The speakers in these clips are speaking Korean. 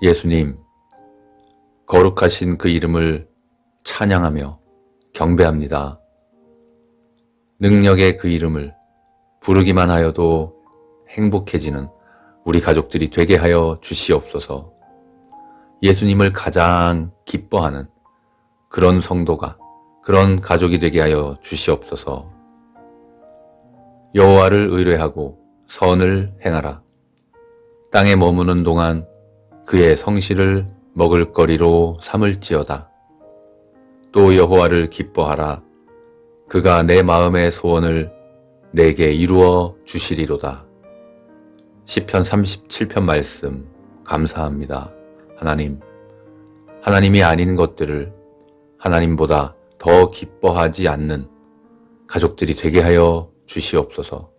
예수님, 거룩하신 그 이름을 찬양하며 경배합니다. 능력의 그 이름을 부르기만 하여도 행복해지는 우리 가족들이 되게 하여 주시옵소서. 예수님을 가장 기뻐하는 그런 성도가, 그런 가족이 되게 하여 주시옵소서. 여호와를 의뢰하고 선을 행하라. 땅에 머무는 동안 그의 성실을 먹을거리로 삼을지어다. 또 여호와를 기뻐하라. 그가 내 마음의 소원을 내게 이루어 주시리로다. 시편 37편 말씀 감사합니다. 하나님, 하나님이 아닌 것들을 하나님보다 더 기뻐하지 않는 가족들이 되게 하여 주시옵소서.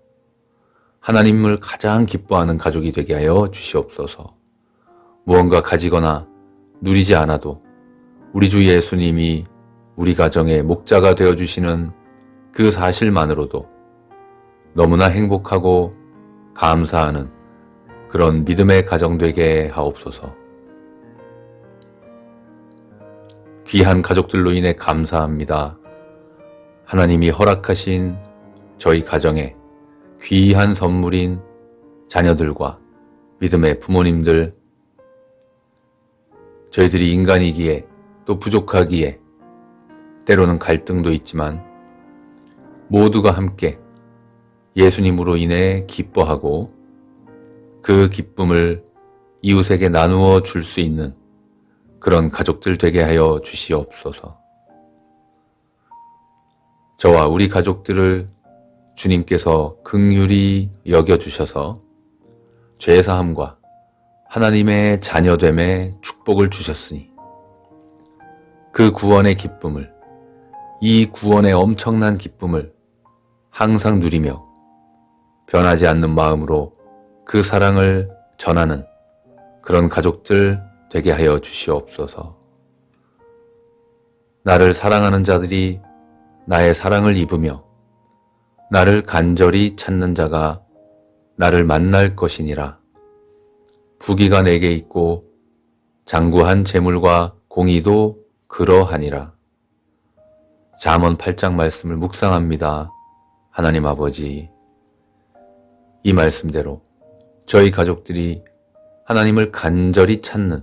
하나님을 가장 기뻐하는 가족이 되게 하여 주시옵소서. 무언가 가지거나 누리지 않아도 우리 주 예수님이 우리 가정의 목자가 되어주시는 그 사실만으로도 너무나 행복하고 감사하는 그런 믿음의 가정 되게 하옵소서. 귀한 가족들로 인해 감사합니다. 하나님이 허락하신 저희 가정에 귀한 선물인 자녀들과 믿음의 부모님들, 저희들이 인간이기에 또 부족하기에 때로는 갈등도 있지만 모두가 함께 예수님으로 인해 기뻐하고 그 기쁨을 이웃에게 나누어 줄 수 있는 그런 가족들 되게 하여 주시옵소서. 저와 우리 가족들을 주님께서 긍휼히 여겨주셔서 죄사함과 하나님의 자녀됨의 축복을 주셨으니 그 구원의 기쁨을, 이 구원의 엄청난 기쁨을 항상 누리며 변하지 않는 마음으로 그 사랑을 전하는 그런 가족들 되게 하여 주시옵소서. 나를 사랑하는 자들이 나의 사랑을 입으며 나를 간절히 찾는 자가 나를 만날 것이니라. 부귀가 내게 있고 장구한 재물과 공의도 그러하니라. 잠언 8장 말씀을 묵상합니다. 하나님 아버지, 이 말씀대로 저희 가족들이 하나님을 간절히 찾는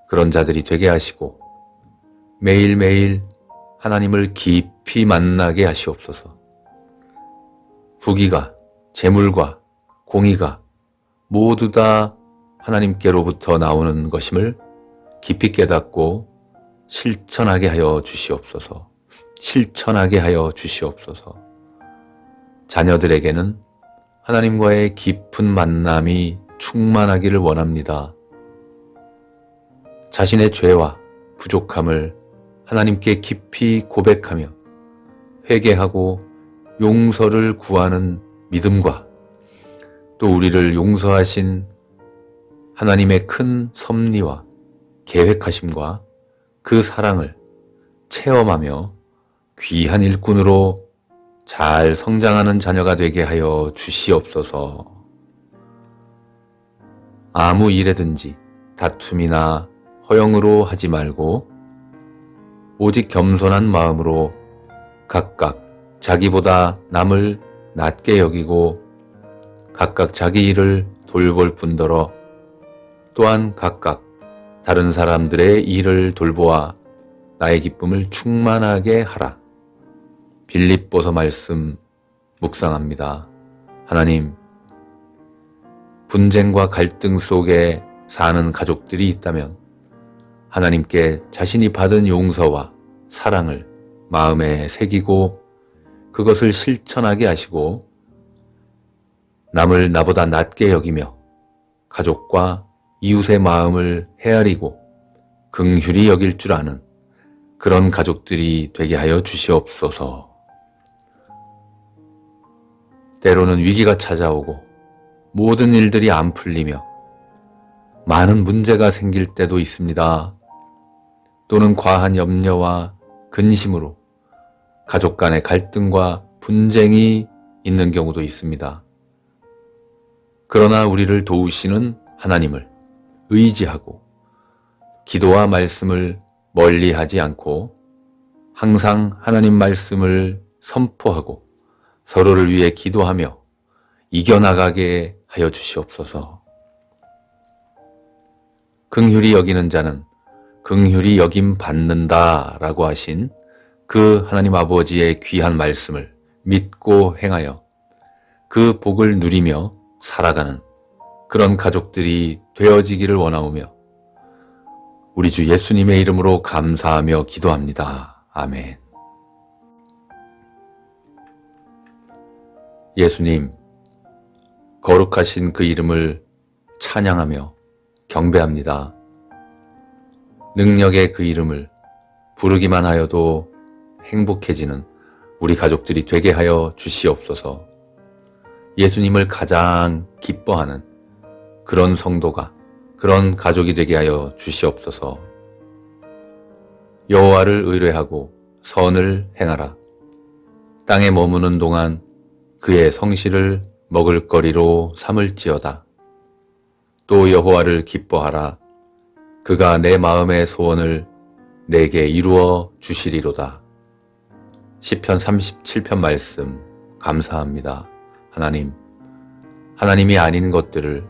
그런 자들이 되게 하시고 매일매일 하나님을 깊이 만나게 하시옵소서. 부귀가, 재물과 공의가 모두 다 하나님께로부터 나오는 것임을 깊이 깨닫고 실천하게 하여 주시옵소서. 실천하게 하여 주시옵소서. 자녀들에게는 하나님과의 깊은 만남이 충만하기를 원합니다. 자신의 죄와 부족함을 하나님께 깊이 고백하며 회개하고 용서를 구하는 믿음과 또 우리를 용서하신 하나님의 큰 섭리와 계획하심과 그 사랑을 체험하며 귀한 일꾼으로 잘 성장하는 자녀가 되게 하여 주시옵소서. 아무 일에든지 다툼이나 허영으로 하지 말고 오직 겸손한 마음으로 각각 자기보다 남을 낮게 여기고 각각 자기 일을 돌볼 뿐더러 또한 각각 다른 사람들의 일을 돌보아 나의 기쁨을 충만하게 하라. 빌립보서 말씀 묵상합니다. 하나님, 분쟁과 갈등 속에 사는 가족들이 있다면 하나님께 자신이 받은 용서와 사랑을 마음에 새기고 그것을 실천하게 하시고 남을 나보다 낮게 여기며 가족과 이웃의 마음을 헤아리고 긍휼히 여길 줄 아는 그런 가족들이 되게 하여 주시옵소서. 때로는 위기가 찾아오고 모든 일들이 안 풀리며 많은 문제가 생길 때도 있습니다. 또는 과한 염려와 근심으로 가족 간의 갈등과 분쟁이 있는 경우도 있습니다. 그러나 우리를 도우시는 하나님을 의지하고 기도와 말씀을 멀리하지 않고 항상 하나님 말씀을 선포하고 서로를 위해 기도하며 이겨나가게 하여 주시옵소서. 긍휼히 여기는 자는 긍휼히 여김 받는다 라고 하신 그 하나님 아버지의 귀한 말씀을 믿고 행하여 그 복을 누리며 살아가는 그런 가족들이 되어지기를 원하오며 우리 주 예수님의 이름으로 감사하며 기도합니다. 아멘. 예수님, 거룩하신 그 이름을 찬양하며 경배합니다. 능력의 그 이름을 부르기만 하여도 행복해지는 우리 가족들이 되게 하여 주시옵소서. 예수님을 가장 기뻐하는 그런 성도가, 그런 가족이 되게 하여 주시옵소서. 여호와를 의뢰하고 선을 행하라. 땅에 머무는 동안 그의 성실을 먹을거리로 삼을지어다. 또 여호와를 기뻐하라. 그가 내 마음의 소원을 내게 이루어 주시리로다. 시편 37편 말씀 감사합니다. 하나님이 아닌 것들을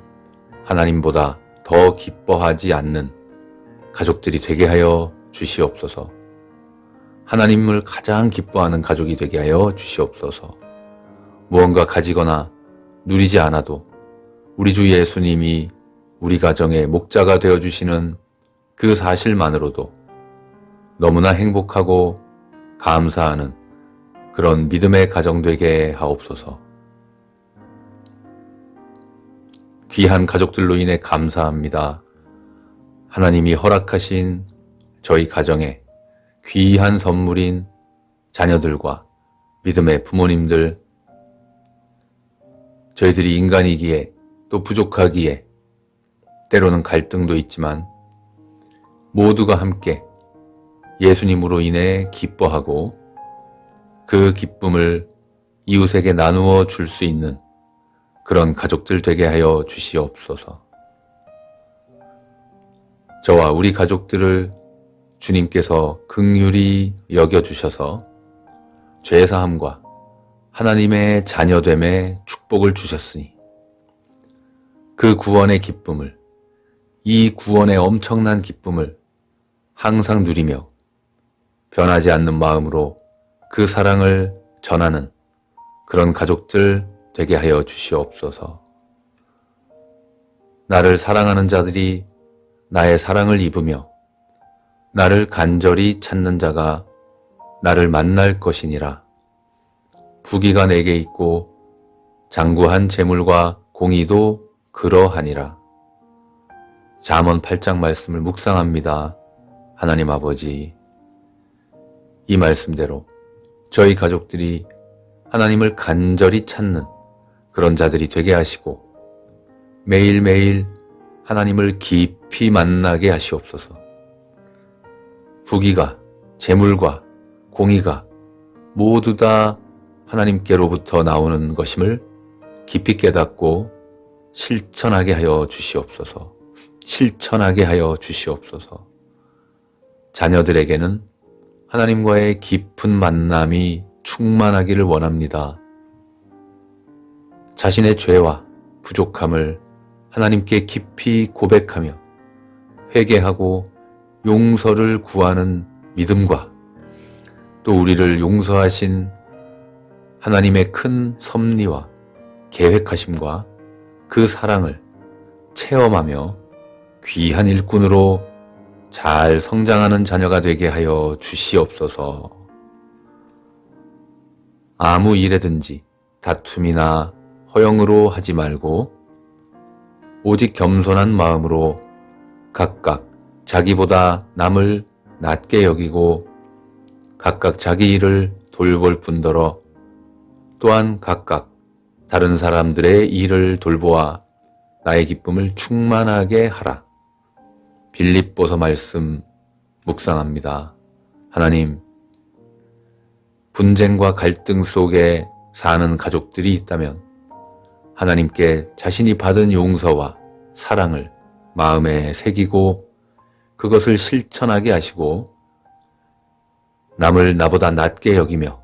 하나님보다 더 기뻐하지 않는 가족들이 되게 하여 주시옵소서. 하나님을 가장 기뻐하는 가족이 되게 하여 주시옵소서. 무언가 가지거나 누리지 않아도 우리 주 예수님이 우리 가정의 목자가 되어주시는 그 사실만으로도 너무나 행복하고 감사하는 그런 믿음의 가정 되게 하옵소서. 귀한 가족들로 인해 감사합니다. 하나님이 허락하신 저희 가정에 귀한 선물인 자녀들과 믿음의 부모님들, 저희들이 인간이기에 또 부족하기에 때로는 갈등도 있지만 모두가 함께 예수님으로 인해 기뻐하고 그 기쁨을 이웃에게 나누어 줄 수 있는 그런 가족들 되게 하여 주시옵소서. 저와 우리 가족들을 주님께서 긍휼히 여겨주셔서 죄사함과 하나님의 자녀됨의 축복을 주셨으니 그 구원의 기쁨을, 이 구원의 엄청난 기쁨을 항상 누리며 변하지 않는 마음으로 그 사랑을 전하는 그런 가족들 되게 하여 주시옵소서. 나를 사랑하는 자들이 나의 사랑을 입으며 나를 간절히 찾는 자가 나를 만날 것이니라. 부귀가 내게 있고 장구한 재물과 공의도 그러하니라. 잠언 8장 말씀을 묵상합니다. 하나님 아버지, 이 말씀대로 저희 가족들이 하나님을 간절히 찾는 그런 자들이 되게 하시고 매일매일 하나님을 깊이 만나게 하시옵소서. 부귀가, 재물과 공의가 모두 다 하나님께로부터 나오는 것임을 깊이 깨닫고 실천하게 하여 주시옵소서. 실천하게 하여 주시옵소서. 자녀들에게는 하나님과의 깊은 만남이 충만하기를 원합니다. 자신의 죄와 부족함을 하나님께 깊이 고백하며 회개하고 용서를 구하는 믿음과 또 우리를 용서하신 하나님의 큰 섭리와 계획하심과 그 사랑을 체험하며 귀한 일꾼으로 잘 성장하는 자녀가 되게 하여 주시옵소서. 아무 일에든지 다툼이나 허영으로 하지 말고 오직 겸손한 마음으로 각각 자기보다 남을 낮게 여기고 각각 자기 일을 돌볼 뿐더러 또한 각각 다른 사람들의 일을 돌보아 나의 기쁨을 충만하게 하라. 빌립보서 말씀 묵상합니다. 하나님, 분쟁과 갈등 속에 사는 가족들이 있다면 하나님께 자신이 받은 용서와 사랑을 마음에 새기고 그것을 실천하게 하시고 남을 나보다 낮게 여기며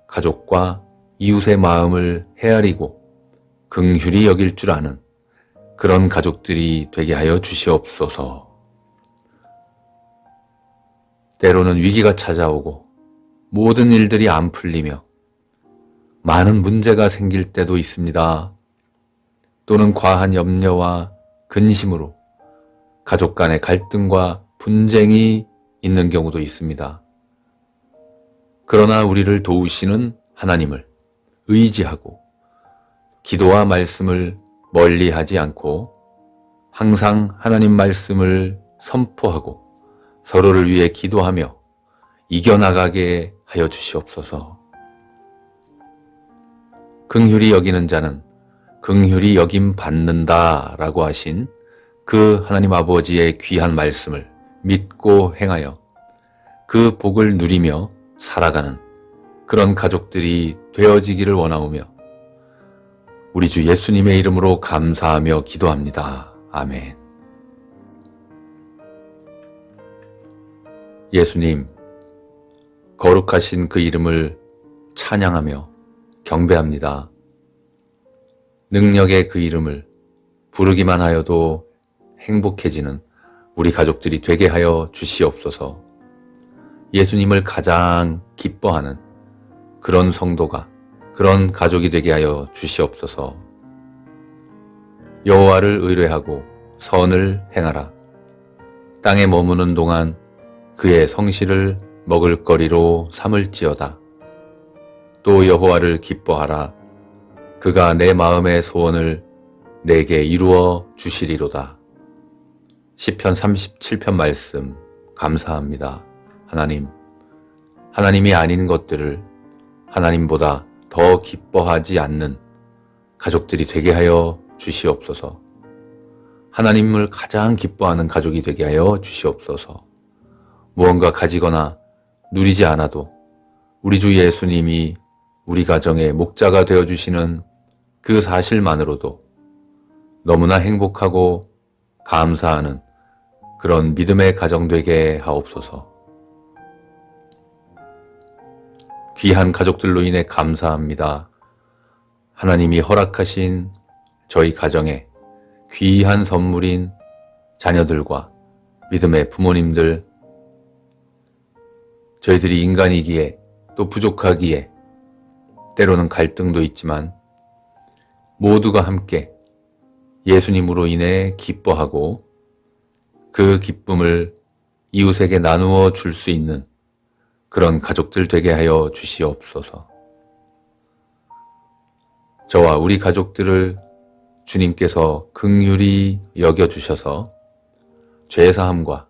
가족과 이웃의 마음을 헤아리고 긍휼히 여길 줄 아는 그런 가족들이 되게 하여 주시옵소서. 때로는 위기가 찾아오고 모든 일들이 안 풀리며 많은 문제가 생길 때도 있습니다. 또는 과한 염려와 근심으로 가족 간의 갈등과 분쟁이 있는 경우도 있습니다. 그러나 우리를 도우시는 하나님을 의지하고 기도와 말씀을 멀리하지 않고 항상 하나님 말씀을 선포하고 서로를 위해 기도하며 이겨나가게 하여 주시옵소서. 긍휼히 여기는 자는 긍휼히 여김 받는다라고 하신 그 하나님 아버지의 귀한 말씀을 믿고 행하여 그 복을 누리며 살아가는 그런 가족들이 되어지기를 원하오며 우리 주 예수님의 이름으로 감사하며 기도합니다. 아멘. 예수님, 거룩하신 그 이름을 찬양하며 경배합니다. 능력의 그 이름을 부르기만 하여도 행복해지는 우리 가족들이 되게 하여 주시옵소서. 예수님을 가장 기뻐하는 그런 성도가, 그런 가족이 되게 하여 주시옵소서. 여호와를 의뢰하고 선을 행하라. 땅에 머무는 동안 그의 성실을 먹을거리로 삼을지어다. 또 여호와를 기뻐하라. 그가 내 마음의 소원을 내게 이루어 주시리로다. 시편 37편 말씀 감사합니다. 하나님이 아닌 것들을 하나님보다 더 기뻐하지 않는 가족들이 되게 하여 주시옵소서. 하나님을 가장 기뻐하는 가족이 되게 하여 주시옵소서. 무언가 가지거나 누리지 않아도 우리 주 예수님이 우리 가정의 목자가 되어주시는 그 사실만으로도 너무나 행복하고 감사하는 그런 믿음의 가정 되게 하옵소서. 귀한 가족들로 인해 감사합니다. 하나님이 허락하신 저희 가정에 귀한 선물인 자녀들과 믿음의 부모님들, 저희들이 인간이기에 또 부족하기에 때로는 갈등도 있지만 모두가 함께 예수님으로 인해 기뻐하고 그 기쁨을 이웃에게 나누어 줄 수 있는 그런 가족들 되게 하여 주시옵소서. 저와 우리 가족들을 주님께서 긍휼히 여겨주셔서 죄사함과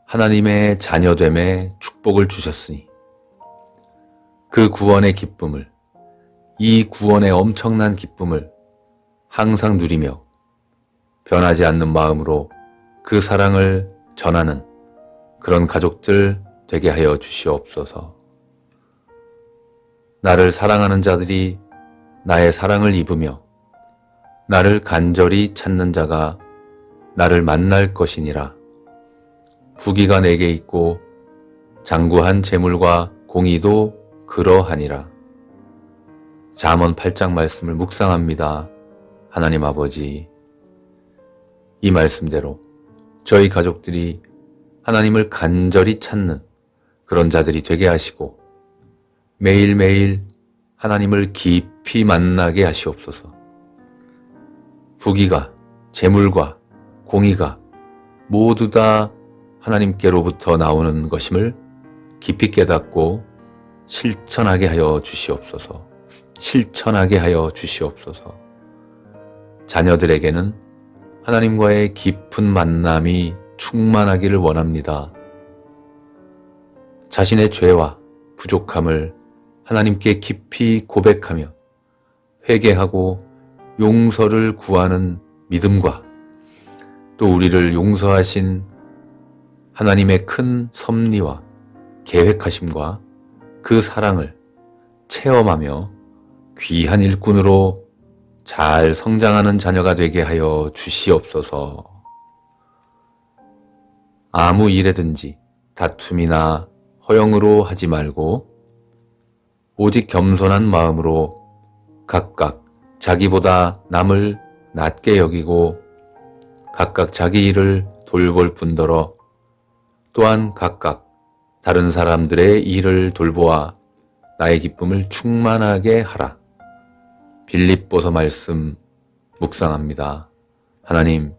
하나님의 자녀됨의 축복을 주셨으니 그 구원의 기쁨을, 이 구원의 엄청난 기쁨을 항상 누리며 변하지 않는 마음으로 그 사랑을 전하는 그런 가족들 되게 하여 주시옵소서. 나를 사랑하는 자들이 나의 사랑을 입으며 나를 간절히 찾는 자가 나를 만날 것이니라. 부귀가 내게 있고 장구한 재물과 공의도 그러하니라. 잠언 8장 말씀을 묵상합니다. 하나님 아버지, 이 말씀대로 저희 가족들이 하나님을 간절히 찾는 그런 자들이 되게 하시고 매일매일 하나님을 깊이 만나게 하시옵소서. 부귀가, 재물과 공의가 모두 다 하나님께로부터 나오는 것임을 깊이 깨닫고 실천하게 하여 주시옵소서. 실천하게 하여 주시옵소서. 자녀들에게는 하나님과의 깊은 만남이 충만하기를 원합니다. 자신의 죄와 부족함을 하나님께 깊이 고백하며 회개하고 용서를 구하는 믿음과 또 우리를 용서하신 하나님의 큰 섭리와 계획하심과 그 사랑을 체험하며 귀한 일꾼으로 잘 성장하는 자녀가 되게 하여 주시옵소서. 아무 일에든지 다툼이나 허영으로 하지 말고 오직 겸손한 마음으로 각각 자기보다 남을 낮게 여기고 각각 자기 일을 돌볼 뿐더러 또한 각각 다른 사람들의 일을 돌보아 나의 기쁨을 충만하게 하라. 빌립보서 말씀 묵상합니다. 하나님,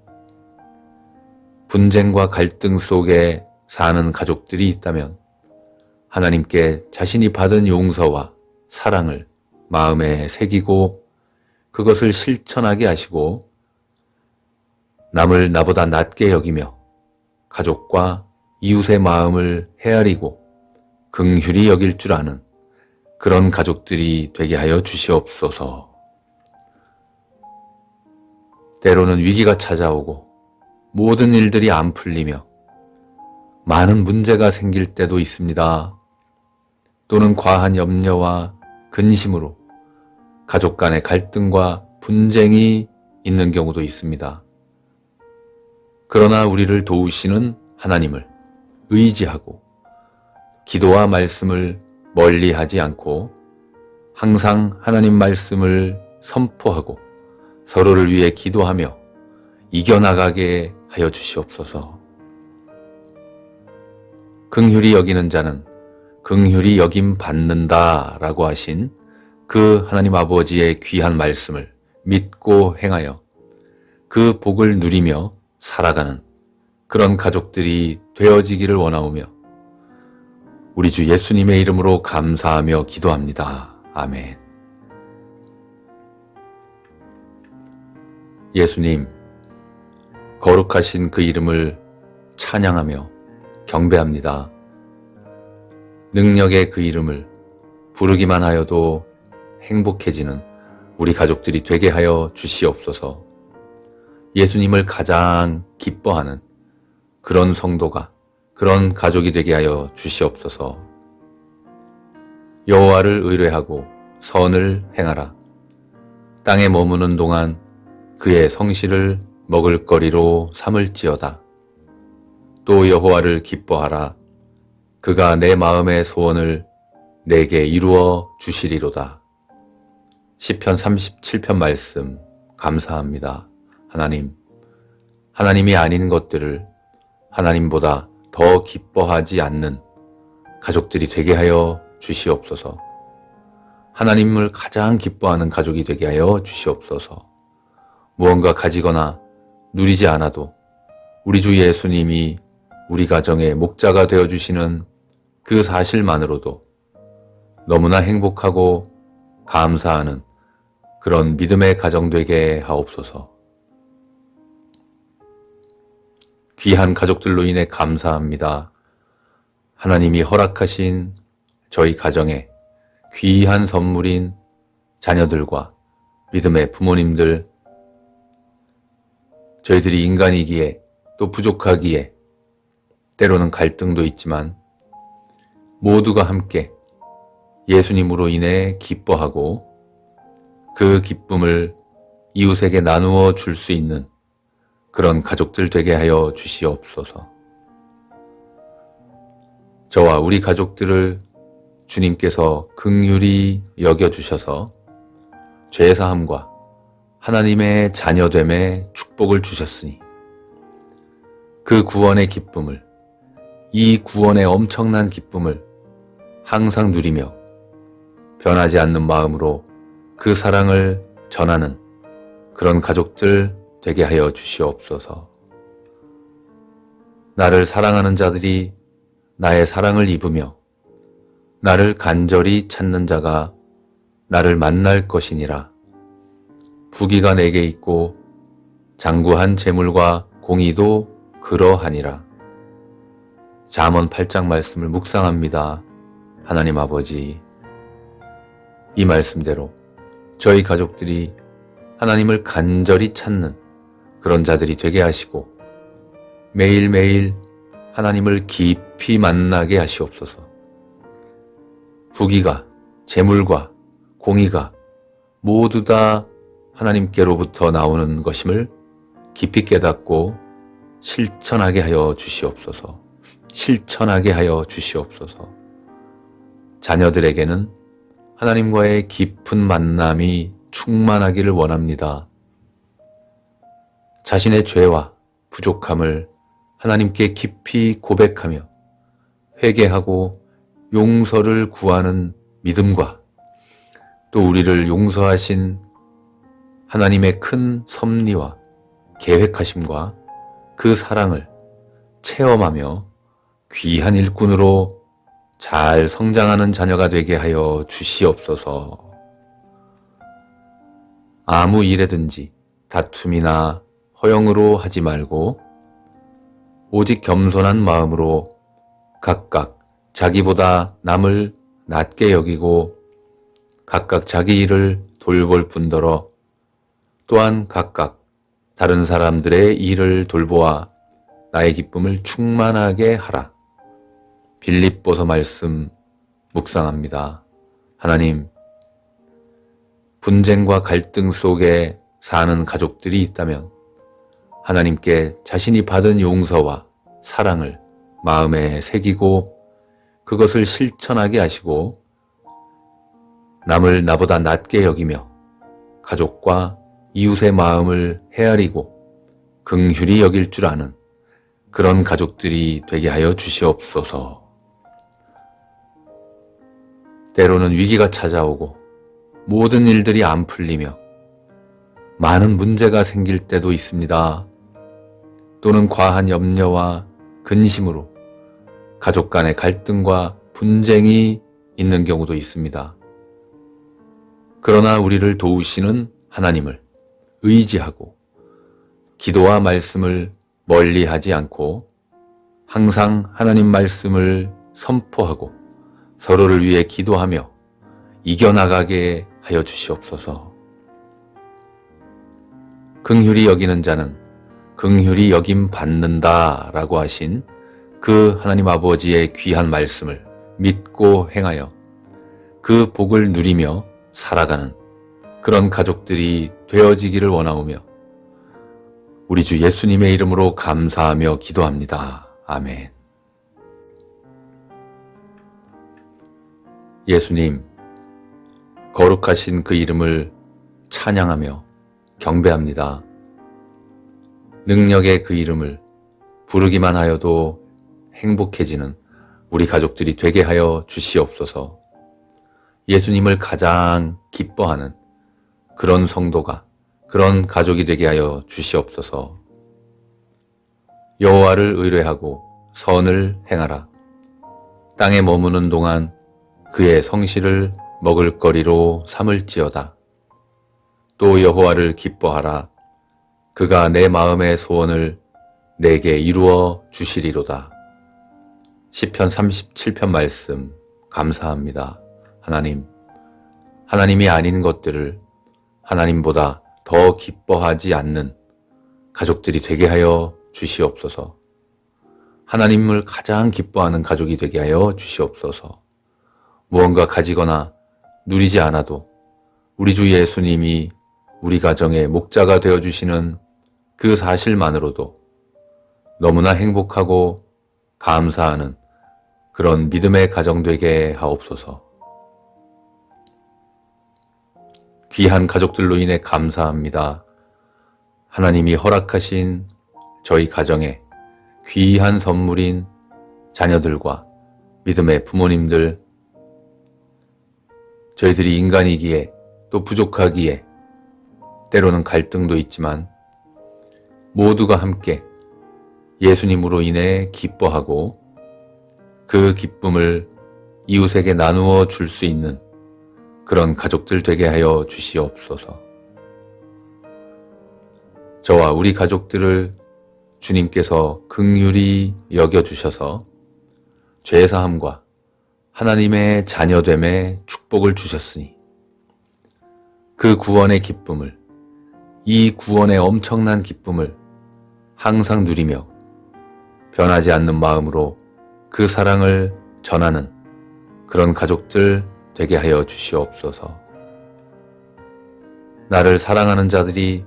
분쟁과 갈등 속에 사는 가족들이 있다면 하나님께 자신이 받은 용서와 사랑을 마음에 새기고 그것을 실천하게 하시고 남을 나보다 낮게 여기며 가족과 이웃의 마음을 헤아리고 긍휼히 여길 줄 아는 그런 가족들이 되게 하여 주시옵소서. 때로는 위기가 찾아오고 모든 일들이 안 풀리며 많은 문제가 생길 때도 있습니다. 또는 과한 염려와 근심으로 가족 간의 갈등과 분쟁이 있는 경우도 있습니다. 그러나 우리를 도우시는 하나님을 의지하고 기도와 말씀을 멀리하지 않고 항상 하나님 말씀을 선포하고 서로를 위해 기도하며 이겨나가게 하여 주시옵소서. 긍휼히 여기는 자는 긍휼히 여김 받는다 라고 하신 그 하나님 아버지의 귀한 말씀을 믿고 행하여 그 복을 누리며 살아가는 그런 가족들이 되어지기를 원하오며 우리 주 예수님의 이름으로 감사하며 기도합니다. 아멘. 예수님, 거룩하신 그 이름을 찬양하며 경배합니다. 능력의 그 이름을 부르기만 하여도 행복해지는 우리 가족들이 되게 하여 주시옵소서. 예수님을 가장 기뻐하는 그런 성도가, 그런 가족이 되게 하여 주시옵소서. 여호와를 의뢰하고 선을 행하라. 땅에 머무는 동안 그의 성실을 먹을거리로 삼을지어다. 또 여호와를 기뻐하라. 그가 내 마음의 소원을 내게 이루어 주시리로다. 시편 37편 말씀 감사합니다. 하나님, 하나님이 아닌 것들을 하나님보다 더 기뻐하지 않는 가족들이 되게 하여 주시옵소서. 하나님을 가장 기뻐하는 가족이 되게 하여 주시옵소서. 무언가 가지거나 누리지 않아도 우리 주 예수님이 우리 가정의 목자가 되어주시는 그 사실만으로도 너무나 행복하고 감사하는 그런 믿음의 가정 되게 하옵소서. 귀한 가족들로 인해 감사합니다. 하나님이 허락하신 저희 가정에 귀한 선물인 자녀들과 믿음의 부모님들, 저희들이 인간이기에 또 부족하기에 때로는 갈등도 있지만 모두가 함께 예수님으로 인해 기뻐하고 그 기쁨을 이웃에게 나누어 줄 수 있는 그런 가족들 되게 하여 주시옵소서. 저와 우리 가족들을 주님께서 긍휼히 여겨주셔서 죄사함과 하나님의 자녀됨의 축복을 주셨으니 그 구원의 기쁨을, 이 구원의 엄청난 기쁨을 항상 누리며 변하지 않는 마음으로 그 사랑을 전하는 그런 가족들 되게 하여 주시옵소서. 나를 사랑하는 자들이 나의 사랑을 입으며 나를 간절히 찾는 자가 나를 만날 것이니라. 부귀가 내게 있고 장구한 재물과 공의도 그러하니라. 잠언 8장 말씀을 묵상합니다. 하나님 아버지, 이 말씀대로 저희 가족들이 하나님을 간절히 찾는 그런 자들이 되게 하시고 매일매일 하나님을 깊이 만나게 하시옵소서. 부귀가, 재물과 공의가 모두 다 하나님께로부터 나오는 것임을 깊이 깨닫고 실천하게 하여 주시옵소서. 실천하게 하여 주시옵소서. 자녀들에게는 하나님과의 깊은 만남이 충만하기를 원합니다. 자신의 죄와 부족함을 하나님께 깊이 고백하며 회개하고 용서를 구하는 믿음과 또 우리를 용서하신 하나님의 큰 섭리와 계획하심과 그 사랑을 체험하며 귀한 일꾼으로 잘 성장하는 자녀가 되게 하여 주시옵소서. 아무 일에든지 다툼이나 허영으로 하지 말고 오직 겸손한 마음으로 각각 자기보다 남을 낮게 여기고 각각 자기 일을 돌볼 뿐더러 또한 각각 다른 사람들의 일을 돌보아 나의 기쁨을 충만하게 하라. 빌립보서 말씀 묵상합니다. 하나님, 분쟁과 갈등 속에 사는 가족들이 있다면 하나님께 자신이 받은 용서와 사랑을 마음에 새기고 그것을 실천하게 하시고 남을 나보다 낮게 여기며 가족과 이웃의 마음을 헤아리고 긍휼히 여길 줄 아는 그런 가족들이 되게 하여 주시옵소서. 때로는 위기가 찾아오고 모든 일들이 안 풀리며 많은 문제가 생길 때도 있습니다. 또는 과한 염려와 근심으로 가족 간의 갈등과 분쟁이 있는 경우도 있습니다. 그러나 우리를 도우시는 하나님을 의지하고 기도와 말씀을 멀리하지 않고 항상 하나님 말씀을 선포하고 서로를 위해 기도하며 이겨나가게 하여 주시옵소서. 긍휼히 여기는 자는 긍휼히 여김 받는다 라고 하신 그 하나님 아버지의 귀한 말씀을 믿고 행하여 그 복을 누리며 살아가는 그런 가족들이 되어지기를 원하오며 우리 주 예수님의 이름으로 감사하며 기도합니다. 아멘. 예수님, 거룩하신 그 이름을 찬양하며 경배합니다. 능력의 그 이름을 부르기만 하여도 행복해지는 우리 가족들이 되게 하여 주시옵소서. 예수님을 가장 기뻐하는 그런 성도가, 그런 가족이 되게 하여 주시옵소서. 여호와를 의뢰하고 선을 행하라. 땅에 머무는 동안 그의 성실을 먹을거리로 삼을지어다. 또 여호와를 기뻐하라. 그가 내 마음의 소원을 내게 이루어 주시리로다. 시편 37편 말씀 감사합니다. 하나님, 하나님이 아닌 것들을 하나님보다 더 기뻐하지 않는 가족들이 되게 하여 주시옵소서. 하나님을 가장 기뻐하는 가족이 되게 하여 주시옵소서. 무언가 가지거나 누리지 않아도 우리 주 예수님이 우리 가정의 목자가 되어주시는 그 사실만으로도 너무나 행복하고 감사하는 그런 믿음의 가정 되게 하옵소서. 귀한 가족들로 인해 감사합니다. 하나님이 허락하신 저희 가정에 귀한 선물인 자녀들과 믿음의 부모님들, 저희들이 인간이기에 또 부족하기에 때로는 갈등도 있지만 모두가 함께 예수님으로 인해 기뻐하고 그 기쁨을 이웃에게 나누어 줄 수 있는 그런 가족들 되게 하여 주시옵소서. 저와 우리 가족들을 주님께서 긍휼히 여겨주셔서 죄사함과 하나님의 자녀됨의 축복을 주셨으니 그 구원의 기쁨을, 이 구원의 엄청난 기쁨을 항상 누리며 변하지 않는 마음으로 그 사랑을 전하는 그런 가족들 되게 하여 주시옵소서. 나를 사랑하는 자들이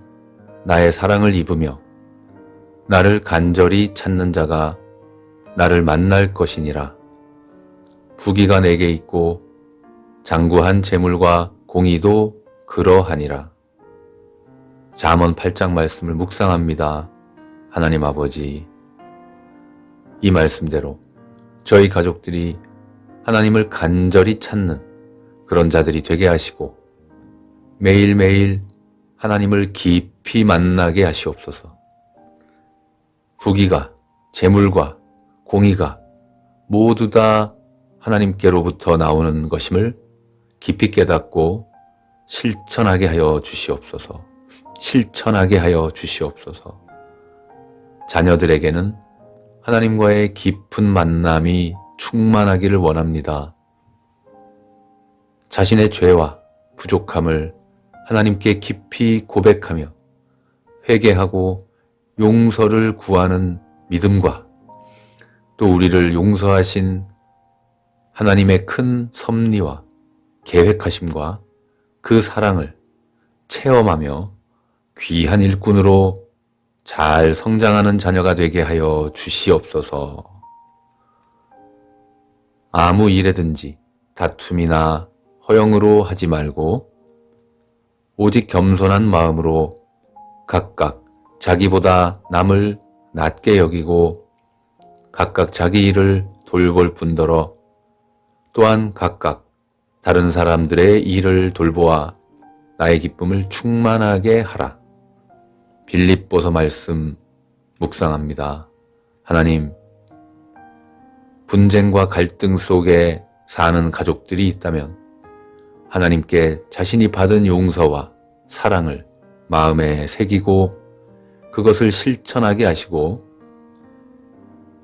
나의 사랑을 입으며 나를 간절히 찾는 자가 나를 만날 것이니라. 부귀가 내게 있고 장구한 재물과 공의도 그러하니라. 잠언 8장 말씀을 묵상합니다. 하나님 아버지, 이 말씀대로 저희 가족들이 하나님을 간절히 찾는 그런 자들이 되게 하시고 매일매일 하나님을 깊이 만나게 하시옵소서. 부귀가, 재물과 공의가 모두 다 하나님께로부터 나오는 것임을 깊이 깨닫고 실천하게 하여 주시옵소서. 실천하게 하여 주시옵소서. 자녀들에게는 하나님과의 깊은 만남이 충만하기를 원합니다. 자신의 죄와 부족함을 하나님께 깊이 고백하며 회개하고 용서를 구하는 믿음과 또 우리를 용서하신 하나님의 큰 섭리와 계획하심과 그 사랑을 체험하며 귀한 일꾼으로 잘 성장하는 자녀가 되게 하여 주시옵소서. 아무 일에든지 다툼이나 허영으로 하지 말고 오직 겸손한 마음으로 각각 자기보다 남을 낮게 여기고 각각 자기 일을 돌볼 뿐더러 또한 각각 다른 사람들의 일을 돌보아 나의 기쁨을 충만하게 하라. 빌립보서 말씀 묵상합니다. 하나님, 분쟁과 갈등 속에 사는 가족들이 있다면 하나님께 자신이 받은 용서와 사랑을 마음에 새기고 그것을 실천하게 하시고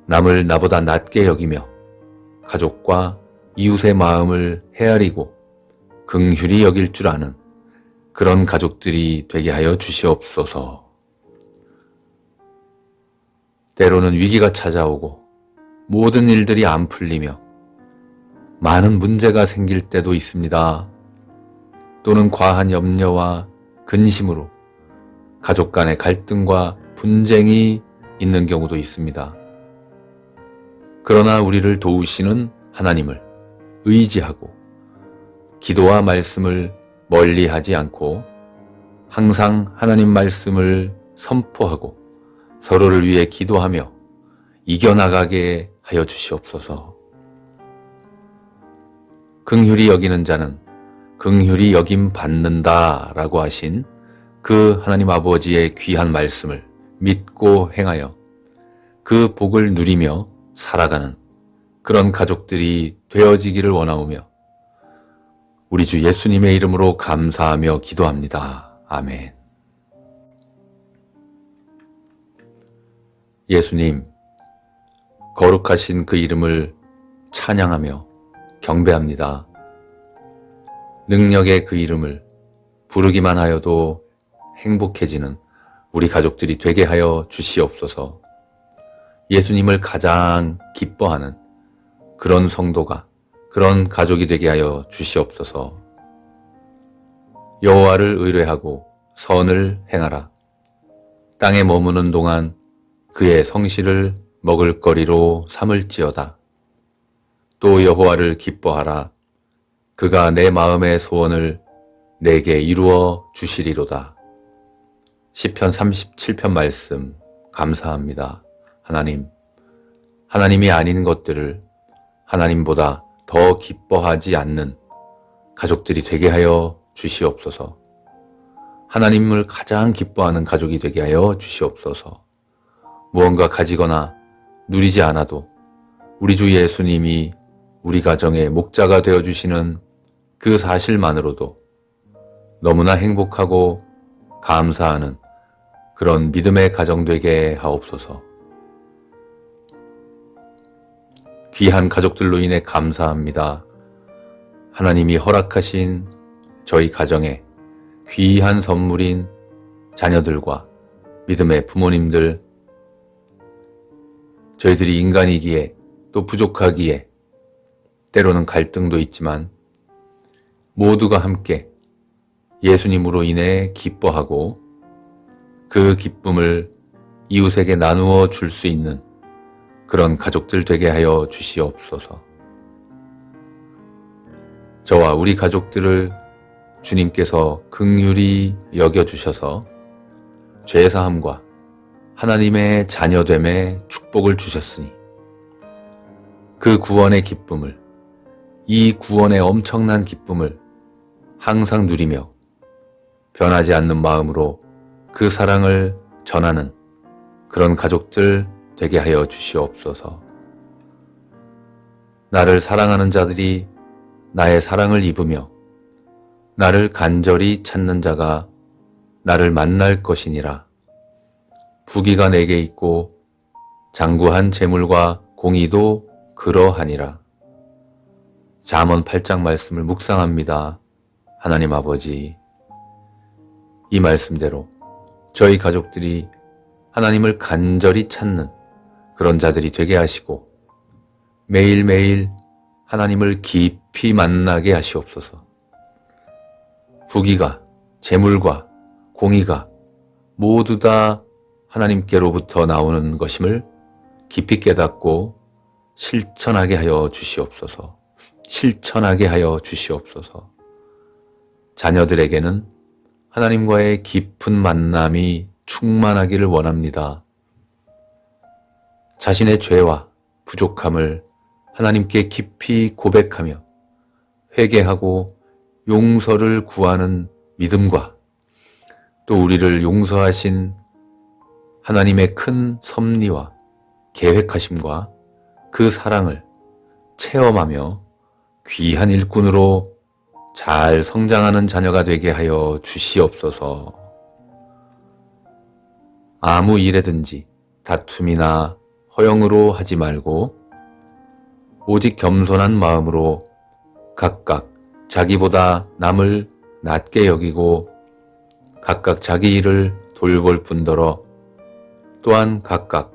남을 나보다 낮게 여기며 가족과 이웃의 마음을 헤아리고 긍휼히 여길 줄 아는 그런 가족들이 되게 하여 주시옵소서. 때로는 위기가 찾아오고 모든 일들이 안 풀리며 많은 문제가 생길 때도 있습니다. 또는 과한 염려와 근심으로 가족 간의 갈등과 분쟁이 있는 경우도 있습니다. 그러나 우리를 도우시는 하나님을 의지하고 기도와 말씀을 멀리하지 않고 항상 하나님 말씀을 선포하고 서로를 위해 기도하며 이겨나가게 하여 주시옵소서. 긍휼히 여기는 자는 긍휼히 여김 받는다라고 하신 그 하나님 아버지의 귀한 말씀을 믿고 행하여 그 복을 누리며 살아가는 그런 가족들이 되어지기를 원하오며 우리 주 예수님의 이름으로 감사하며 기도합니다. 아멘. 예수님, 거룩하신 그 이름을 찬양하며 경배합니다. 능력의 그 이름을 부르기만 하여도 행복해지는 우리 가족들이 되게 하여 주시옵소서. 예수님을 가장 기뻐하는 그런 성도가, 그런 가족이 되게 하여 주시옵소서. 여호와를 의뢰하고 선을 행하라. 땅에 머무는 동안 그의 성실을 먹을거리로 삼을지어다. 또 여호와를 기뻐하라. 그가 내 마음의 소원을 내게 이루어 주시리로다. 시편 37편 말씀 감사합니다. 하나님, 하나님이 아닌 것들을 하나님보다 더 기뻐하지 않는 가족들이 되게 하여 주시옵소서. 하나님을 가장 기뻐하는 가족이 되게 하여 주시옵소서. 무언가 가지거나 누리지 않아도 우리 주 예수님이 우리 가정의 목자가 되어주시는 그 사실만으로도 너무나 행복하고 감사하는 그런 믿음의 가정 되게 하옵소서. 귀한 가족들로 인해 감사합니다. 하나님이 허락하신 저희 가정에 귀한 선물인 자녀들과 믿음의 부모님들, 저희들이 인간이기에 또 부족하기에 때로는 갈등도 있지만 모두가 함께 예수님으로 인해 기뻐하고 그 기쁨을 이웃에게 나누어 줄 수 있는 그런 가족들 되게 하여 주시옵소서. 저와 우리 가족들을 주님께서 긍휼히 여겨주셔서 죄사함과 하나님의 자녀됨의 축복을 주셨으니 그 구원의 기쁨을, 이 구원의 엄청난 기쁨을 항상 누리며 변하지 않는 마음으로 그 사랑을 전하는 그런 가족들 되게 하여 주시옵소서. 나를 사랑하는 자들이 나의 사랑을 입으며 나를 간절히 찾는 자가 나를 만날 것이니라. 부귀가 내게 있고 장구한 재물과 공의도 그러하니라. 잠언 8장 말씀을 묵상합니다. 하나님 아버지, 이 말씀대로 저희 가족들이 하나님을 간절히 찾는 그런 자들이 되게 하시고 매일매일 하나님을 깊이 만나게 하시옵소서. 부귀가, 재물과 공의가 모두 다 하나님께로부터 나오는 것임을 깊이 깨닫고 실천하게 하여 주시옵소서. 실천하게 하여 주시옵소서. 자녀들에게는 하나님과의 깊은 만남이 충만하기를 원합니다. 자신의 죄와 부족함을 하나님께 깊이 고백하며 회개하고 용서를 구하는 믿음과 또 우리를 용서하신 하나님의 큰 섭리와 계획하심과 그 사랑을 체험하며 귀한 일꾼으로 잘 성장하는 자녀가 되게 하여 주시옵소서. 아무 일에든지 다툼이나 허영으로 하지 말고 오직 겸손한 마음으로 각각 자기보다 남을 낮게 여기고 각각 자기 일을 돌볼 뿐더러 또한 각각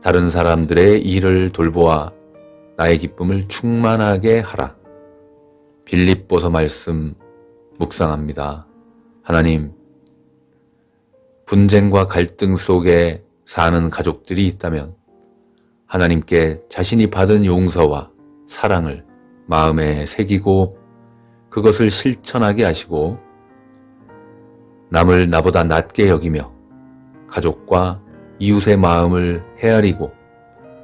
다른 사람들의 일을 돌보아 나의 기쁨을 충만하게 하라. 빌립보서 말씀 묵상합니다. 하나님, 분쟁과 갈등 속에 사는 가족들이 있다면 하나님께 자신이 받은 용서와 사랑을 마음에 새기고 그것을 실천하게 하시고 남을 나보다 낮게 여기며 가족과 이웃의 마음을 헤아리고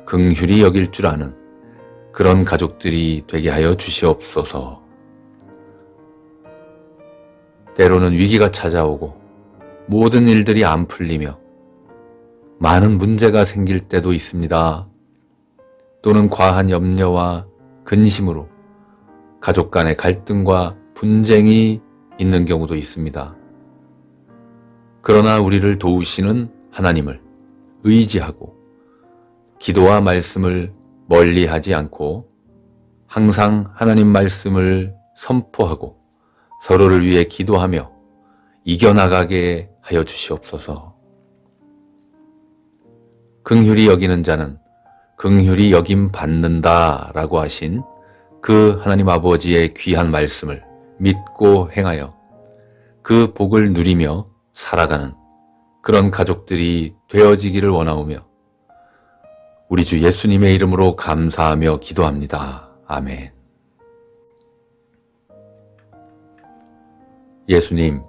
긍휼히 여길 줄 아는 그런 가족들이 되게 하여 주시옵소서. 때로는 위기가 찾아오고 모든 일들이 안 풀리며 많은 문제가 생길 때도 있습니다. 또는 과한 염려와 근심으로 가족 간의 갈등과 분쟁이 있는 경우도 있습니다. 그러나 우리를 도우시는 하나님을 의지하고 기도와 말씀을 멀리하지 않고 항상 하나님 말씀을 선포하고 서로를 위해 기도하며 이겨나가게 하여 주시옵소서. 긍휼히 여기는 자는 긍휼히 여김 받는다라고 하신 그 하나님 아버지의 귀한 말씀을 믿고 행하여 그 복을 누리며 살아가는 그런 가족들이 되어지기를 원하오며 우리 주 예수님의 이름으로 감사하며 기도합니다. 아멘. 예수님,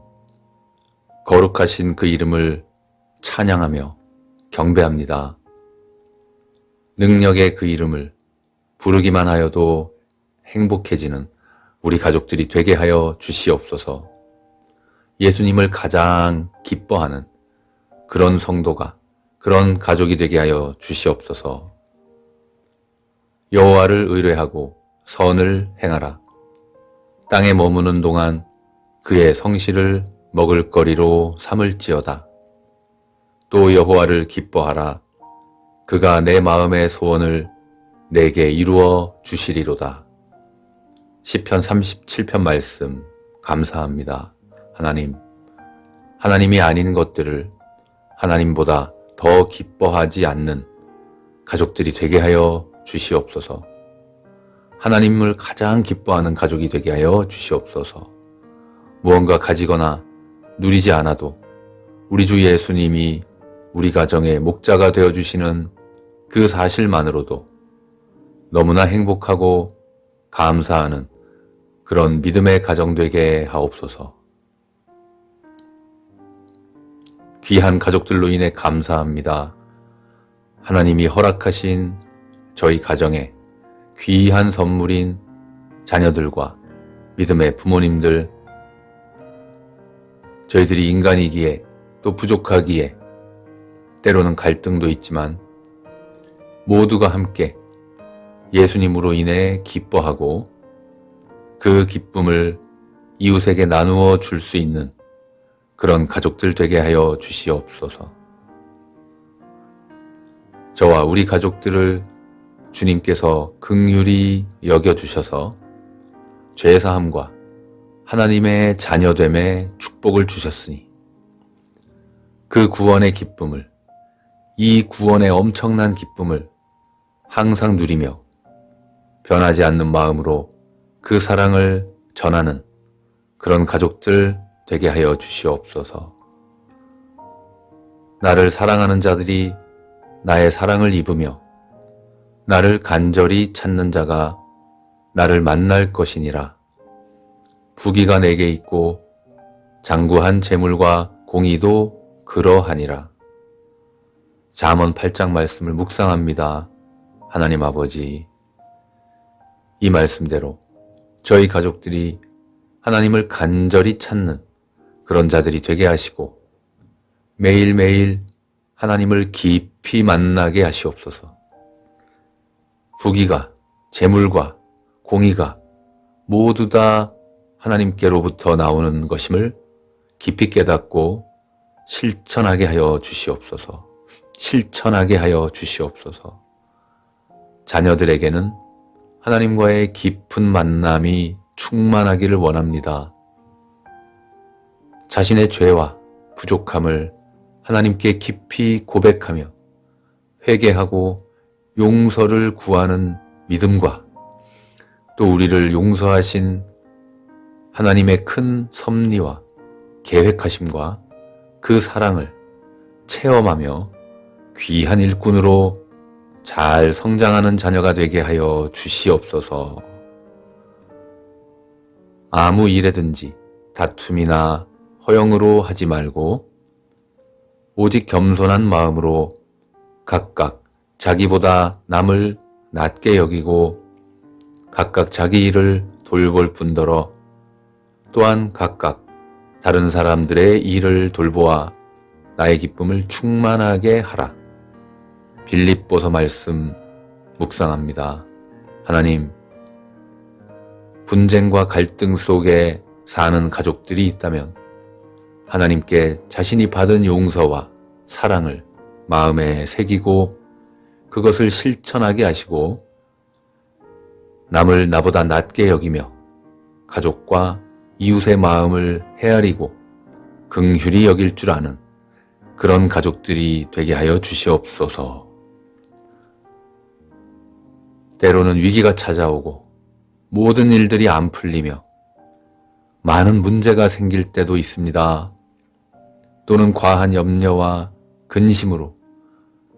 거룩하신 그 이름을 찬양하며 경배합니다. 능력의 그 이름을 부르기만 하여도 행복해지는 우리 가족들이 되게 하여 주시옵소서. 예수님을 가장 기뻐하는 그런 성도가, 그런 가족이 되게 하여 주시옵소서. 여호와를 의뢰하고 선을 행하라. 땅에 머무는 동안 그의 성실을 먹을거리로 삼을지어다. 또 여호와를 기뻐하라. 그가 내 마음의 소원을 내게 이루어 주시리로다. 시편 37편 말씀 감사합니다. 하나님, 하나님이 아닌 것들을 하나님보다 더 기뻐하지 않는 가족들이 되게 하여 주시옵소서. 하나님을 가장 기뻐하는 가족이 되게 하여 주시옵소서. 무언가 가지거나 누리지 않아도 우리 주 예수님이 우리 가정의 목자가 되어주시는 그 사실만으로도 너무나 행복하고 감사하는 그런 믿음의 가정 되게 하옵소서. 귀한 가족들로 인해 감사합니다. 하나님이 허락하신 저희 가정에 귀한 선물인 자녀들과 믿음의 부모님들, 저희들이 인간이기에 또 부족하기에 때로는 갈등도 있지만 모두가 함께 예수님으로 인해 기뻐하고 그 기쁨을 이웃에게 나누어 줄 수 있는 그런 가족들 되게 하여 주시옵소서. 저와 우리 가족들을 주님께서 긍휼히 여겨주셔서 죄사함과 하나님의 자녀됨의 축복을 주셨으니 그 구원의 기쁨을, 이 구원의 엄청난 기쁨을 항상 누리며 변하지 않는 마음으로 그 사랑을 전하는 그런 가족들 되게 하여 주시옵소서. 나를 사랑하는 자들이 나의 사랑을 입으며 나를 간절히 찾는 자가 나를 만날 것이니라. 부귀가 내게 있고 장구한 재물과 공의도 그러하니라. 잠언 8장 말씀을 묵상합니다. 하나님 아버지, 이 말씀대로 저희 가족들이 하나님을 간절히 찾는 그런 자들이 되게 하시고 매일매일 하나님을 깊이 만나게 하시옵소서. 부귀가, 재물과 공의가 모두 다 하나님께로부터 나오는 것임을 깊이 깨닫고 실천하게 하여 주시옵소서. 실천하게 하여 주시옵소서. 자녀들에게는 하나님과의 깊은 만남이 충만하기를 원합니다. 자신의 죄와 부족함을 하나님께 깊이 고백하며 회개하고 용서를 구하는 믿음과 또 우리를 용서하신 하나님의 큰 섭리와 계획하심과 그 사랑을 체험하며 귀한 일꾼으로 잘 성장하는 자녀가 되게 하여 주시옵소서. 아무 일에든지 다툼이나 허영으로 하지 말고 오직 겸손한 마음으로 각각 자기보다 남을 낮게 여기고 각각 자기 일을 돌볼 뿐더러 또한 각각 다른 사람들의 일을 돌보아 나의 기쁨을 충만하게 하라. 빌립보서 말씀 묵상합니다. 하나님, 분쟁과 갈등 속에 사는 가족들이 있다면 하나님께 자신이 받은 용서와 사랑을 마음에 새기고 그것을 실천하게 하시고 남을 나보다 낮게 여기며 가족과 이웃의 마음을 헤아리고 긍휼히 여길 줄 아는 그런 가족들이 되게 하여 주시옵소서. 때로는 위기가 찾아오고 모든 일들이 안 풀리며 많은 문제가 생길 때도 있습니다. 또는 과한 염려와 근심으로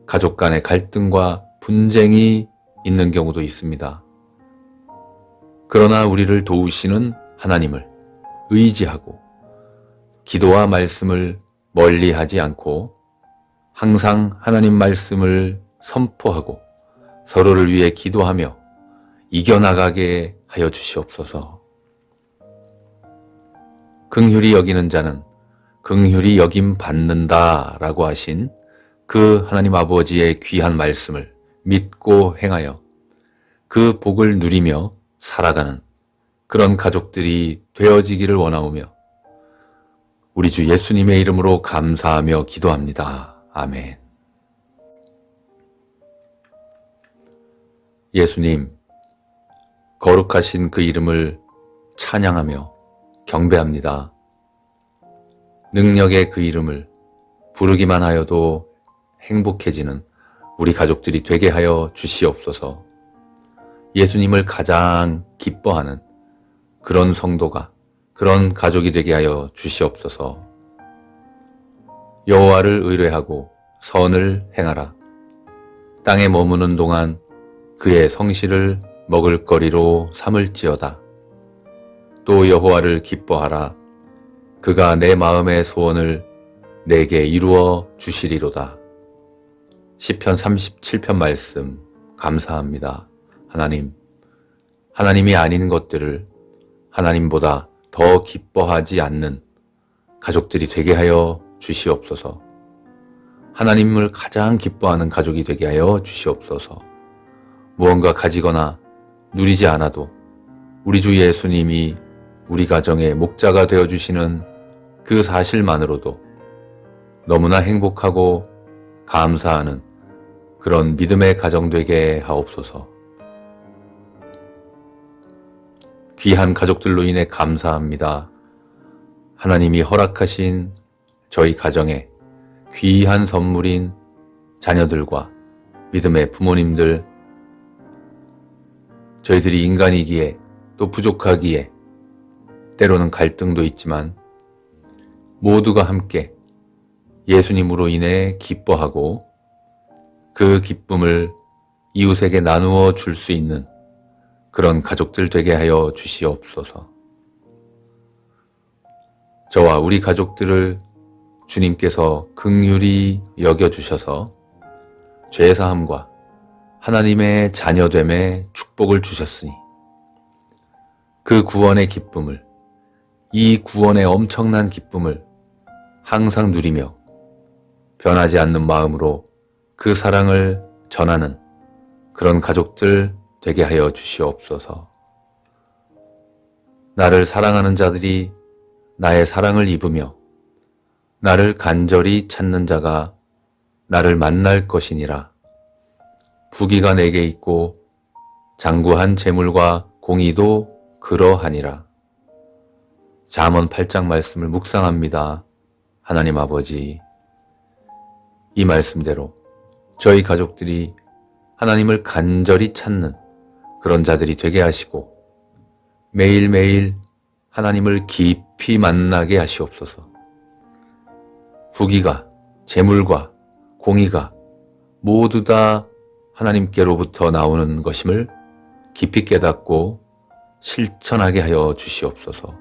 가족 간의 갈등과 분쟁이 있는 경우도 있습니다. 그러나 우리를 도우시는 하나님을 의지하고 기도와 말씀을 멀리하지 않고 항상 하나님 말씀을 선포하고 서로를 위해 기도하며 이겨나가게 하여 주시옵소서. 긍휼히 여기는 자는 긍휼히 여김 받는다 라고 하신 그 하나님 아버지의 귀한 말씀을 믿고 행하여 그 복을 누리며 살아가는 그런 가족들이 되어지기를 원하오며 우리 주 예수님의 이름으로 감사하며 기도합니다. 아멘. 예수님, 거룩하신 그 이름을 찬양하며 경배합니다. 능력의 그 이름을 부르기만 하여도 행복해지는 우리 가족들이 되게 하여 주시옵소서. 예수님을 가장 기뻐하는 그런 성도가, 그런 가족이 되게 하여 주시옵소서. 여호와를 의뢰하고 선을 행하라. 땅에 머무는 동안 그의 성실을 먹을거리로 삼을지어다. 또 여호와를 기뻐하라. 그가 내 마음의 소원을 내게 이루어 주시리로다. 시편 37편 말씀 감사합니다. 하나님이 아닌 것들을 하나님보다 더 기뻐하지 않는 가족들이 되게 하여 주시옵소서. 하나님을 가장 기뻐하는 가족이 되게 하여 주시옵소서. 무언가 가지거나 누리지 않아도 우리 주 예수님이 우리 가정의 목자가 되어주시는 그 사실만으로도 너무나 행복하고 감사하는 그런 믿음의 가정 되게 하옵소서. 귀한 가족들로 인해 감사합니다. 하나님이 허락하신 저희 가정에 귀한 선물인 자녀들과 믿음의 부모님들, 저희들이 인간이기에 또 부족하기에 때로는 갈등도 있지만 모두가 함께 예수님으로 인해 기뻐하고 그 기쁨을 이웃에게 나누어 줄 수 있는 그런 가족들 되게 하여 주시옵소서. 저와 우리 가족들을 주님께서 긍휼히 여겨주셔서 죄사함과 하나님의 자녀됨의 축복을 주셨으니 그 구원의 기쁨을, 이 구원의 엄청난 기쁨을 항상 누리며 변하지 않는 마음으로 그 사랑을 전하는 그런 가족들 되게 하여 주시옵소서. 나를 사랑하는 자들이 나의 사랑을 입으며 나를 간절히 찾는 자가 나를 만날 것이니라. 부귀가 내게 있고 장구한 재물과 공의도 그러하니라. 잠언 8장 말씀을 묵상합니다. 하나님 아버지, 이 말씀대로 저희 가족들이 하나님을 간절히 찾는 그런 자들이 되게 하시고 매일매일 하나님을 깊이 만나게 하시옵소서. 부귀가, 재물과 공의가 모두 다 하나님께로부터 나오는 것임을 깊이 깨닫고 실천하게 하여 주시옵소서.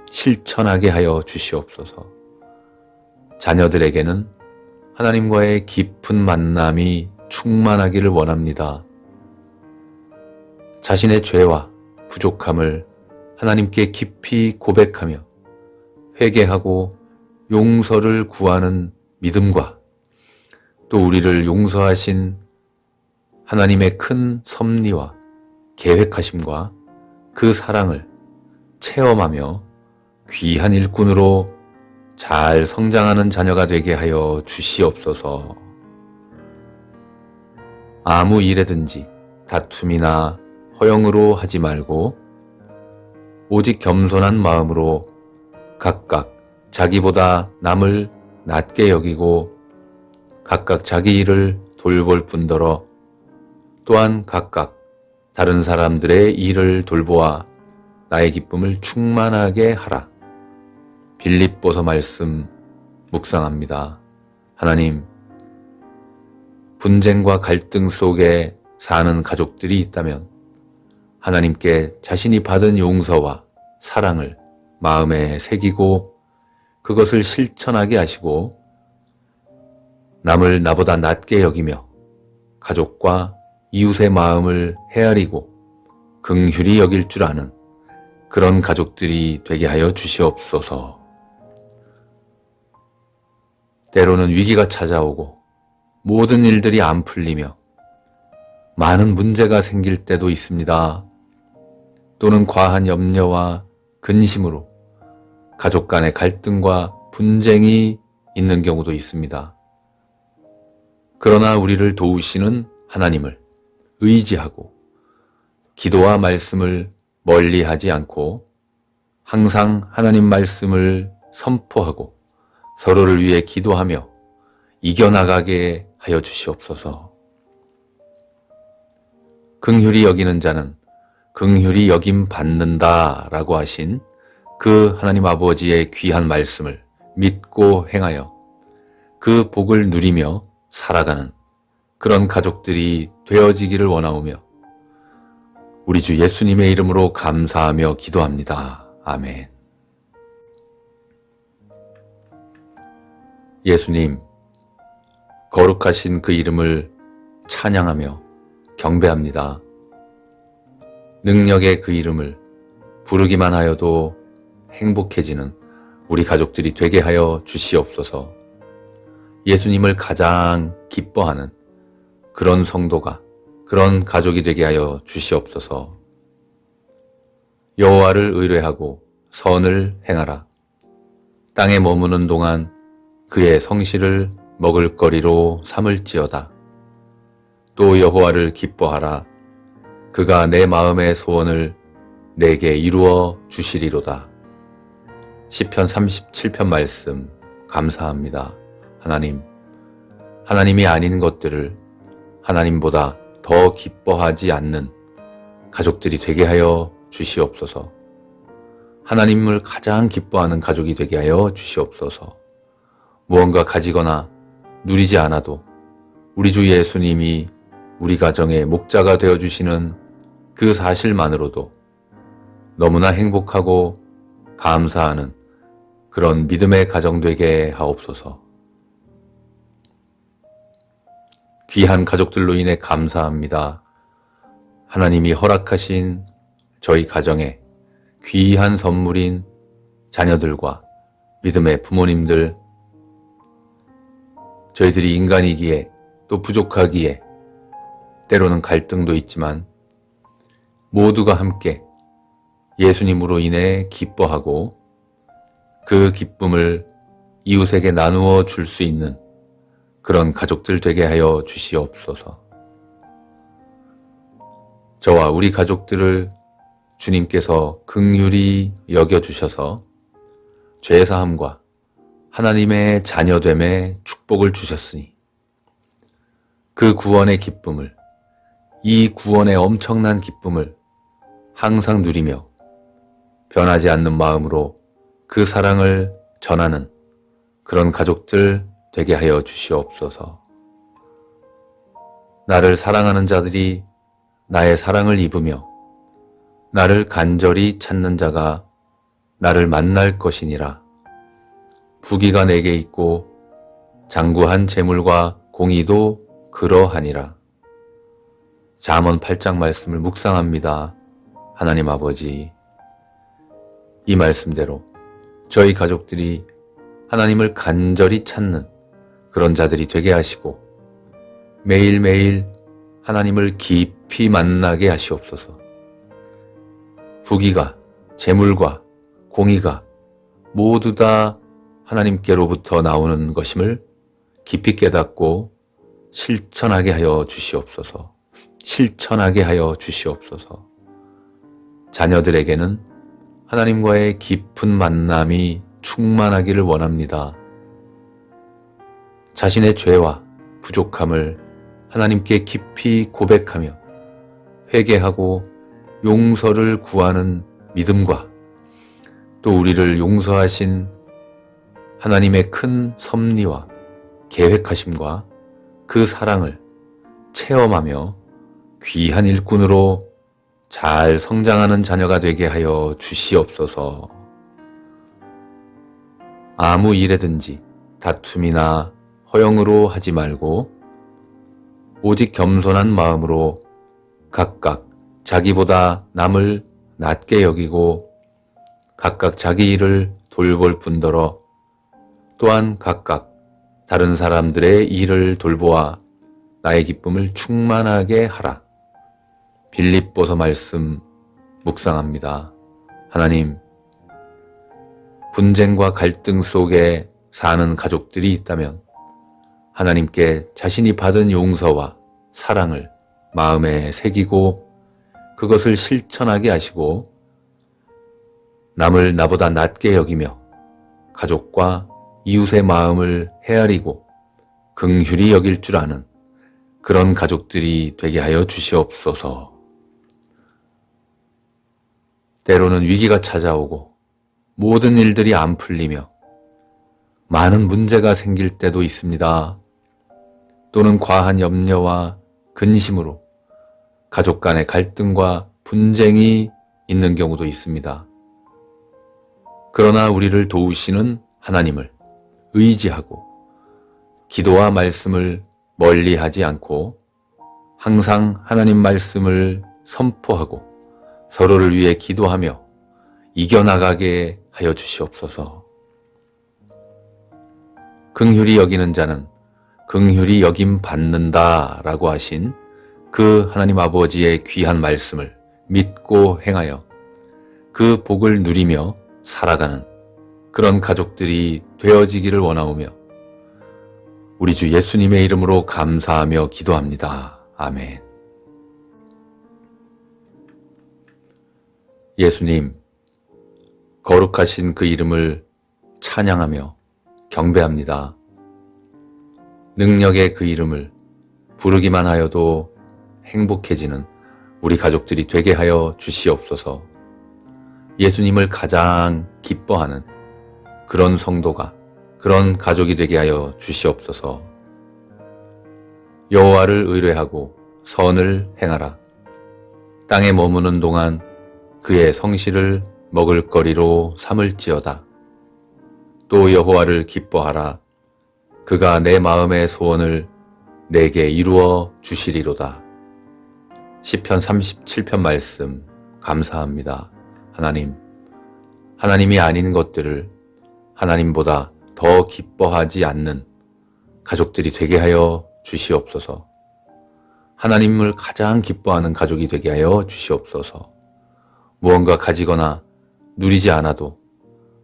실천하게 하여 주시옵소서. 자녀들에게는 하나님과의 깊은 만남이 충만하기를 원합니다. 자신의 죄와 부족함을 하나님께 깊이 고백하며 회개하고 용서를 구하는 믿음과 또 우리를 용서하신 하나님의 큰 섭리와 계획하심과 그 사랑을 체험하며 귀한 일꾼으로 잘 성장하는 자녀가 되게 하여 주시옵소서. 아무 일에든지 다툼이나 허영으로 하지 말고 오직 겸손한 마음으로 각각 자기보다 남을 낮게 여기고 각각 자기 일을 돌볼 뿐더러 또한 각각 다른 사람들의 일을 돌보아 나의 기쁨을 충만하게 하라. 빌립보서 말씀 묵상합니다. 하나님, 분쟁과 갈등 속에 사는 가족들이 있다면 하나님께 자신이 받은 용서와 사랑을 마음에 새기고 그것을 실천하게 하시고 남을 나보다 낮게 여기며 가족과 이웃의 마음을 헤아리고 긍휼히 여길 줄 아는 그런 가족들이 되게 하여 주시옵소서. 때로는 위기가 찾아오고 모든 일들이 안 풀리며 많은 문제가 생길 때도 있습니다. 또는 과한 염려와 근심으로 가족 간의 갈등과 분쟁이 있는 경우도 있습니다. 그러나 우리를 도우시는 하나님을 의지하고 기도와 말씀을 멀리하지 않고 항상 하나님 말씀을 선포하고 서로를 위해 기도하며 이겨나가게 하여 주시옵소서. 긍휼히 여기는 자는 긍휼히 여김 받는다 라고 하신 그 하나님 아버지의 귀한 말씀을 믿고 행하여 그 복을 누리며 살아가는 그런 가족들이 되어지기를 원하오며 우리 주 예수님의 이름으로 감사하며 기도합니다. 아멘. 예수님, 거룩하신 그 이름을 찬양하며 경배합니다. 능력의 그 이름을 부르기만 하여도 행복해지는 우리 가족들이 되게 하여 주시옵소서. 예수님을 가장 기뻐하는 그런 성도가, 그런 가족이 되게 하여 주시옵소서. 여호와를 의뢰하고 선을 행하라. 땅에 머무는 동안 그의 성실을 먹을거리로 삼을지어다. 또 여호와를 기뻐하라. 그가 내 마음의 소원을 내게 이루어 주시리로다. 시편 37편 말씀 감사합니다. 하나님이 아닌 것들을 하나님보다 더 기뻐하지 않는 가족들이 되게 하여 주시옵소서. 하나님을 가장 기뻐하는 가족이 되게 하여 주시옵소서. 무언가 가지거나 누리지 않아도 우리 주 예수님이 우리 가정의 목자가 되어주시는 그 사실만으로도 너무나 행복하고 감사하는 그런 믿음의 가정 되게 하옵소서. 귀한 가족들로 인해 감사합니다. 하나님이 허락하신 저희 가정에 귀한 선물인 자녀들과 믿음의 부모님들, 저희들이 인간이기에 또 부족하기에 때로는 갈등도 있지만 모두가 함께 예수님으로 인해 기뻐하고 그 기쁨을 이웃에게 나누어 줄 수 있는 그런 가족들 되게 하여 주시옵소서. 저와 우리 가족들을 주님께서 긍휼히 여겨주셔서 죄사함과 하나님의 자녀됨의 축복을 주셨으니 그 구원의 기쁨을, 이 구원의 엄청난 기쁨을 항상 누리며 변하지 않는 마음으로 그 사랑을 전하는 그런 가족들 되게 하여 주시옵소서. 나를 사랑하는 자들이 나의 사랑을 입으며 나를 간절히 찾는 자가 나를 만날 것이니라. 부귀가 내게 있고 장구한 재물과 공의도 그러하니라. 잠언 8장 말씀을 묵상합니다. 하나님 아버지, 이 말씀대로 저희 가족들이 하나님을 간절히 찾는 그런 자들이 되게 하시고 매일매일 하나님을 깊이 만나게 하시옵소서. 부귀가, 재물과 공의가 모두 다 하나님께로부터 나오는 것임을 깊이 깨닫고 실천하게 하여 주시옵소서. 실천하게 하여 주시옵소서. 자녀들에게는 하나님과의 깊은 만남이 충만하기를 원합니다. 자신의 죄와 부족함을 하나님께 깊이 고백하며 회개하고 용서를 구하는 믿음과 또 우리를 용서하신 하나님의 큰 섭리와 계획하심과 그 사랑을 체험하며 귀한 일꾼으로 잘 성장하는 자녀가 되게 하여 주시옵소서. 아무 일에든지 다툼이나 허영으로 하지 말고 오직 겸손한 마음으로 각각 자기보다 남을 낮게 여기고 각각 자기 일을 돌볼 뿐더러 또한 각각 다른 사람들의 일을 돌보아 나의 기쁨을 충만하게 하라. 빌립보서 말씀 묵상합니다. 하나님, 분쟁과 갈등 속에 사는 가족들이 있다면 하나님께 자신이 받은 용서와 사랑을 마음에 새기고 그것을 실천하게 하시고 남을 나보다 낮게 여기며 가족과 이웃의 마음을 헤아리고 긍휼히 여길 줄 아는 그런 가족들이 되게 하여 주시옵소서. 때로는 위기가 찾아오고 모든 일들이 안 풀리며 많은 문제가 생길 때도 있습니다. 또는 과한 염려와 근심으로 가족 간의 갈등과 분쟁이 있는 경우도 있습니다. 그러나 우리를 도우시는 하나님을 의지하고 기도와 말씀을 멀리하지 않고 항상 하나님 말씀을 선포하고 서로를 위해 기도하며 이겨나가게 하여 주시옵소서. 긍휼히 여기는 자는 긍휼히 여김 받는다 라고 하신 그 하나님 아버지의 귀한 말씀을 믿고 행하여 그 복을 누리며 살아가는 그런 가족들이 되어지기를 원하오며 우리 주 예수님의 이름으로 감사하며 기도합니다. 아멘. 예수님, 거룩하신 그 이름을 찬양하며 경배합니다. 능력의 그 이름을 부르기만 하여도 행복해지는 우리 가족들이 되게 하여 주시옵소서. 예수님을 가장 기뻐하는 그런 성도가, 그런 가족이 되게 하여 주시옵소서. 여호와를 의뢰하고 선을 행하라. 땅에 머무는 동안 그의 성실을 먹을거리로 삼을지어다. 또 여호와를 기뻐하라. 그가 내 마음의 소원을 내게 이루어 주시리로다. 시편 37편 말씀 감사합니다. 하나님이 아닌 것들을 하나님보다 더 기뻐하지 않는 가족들이 되게 하여 주시옵소서. 하나님을 가장 기뻐하는 가족이 되게 하여 주시옵소서. 무언가 가지거나 누리지 않아도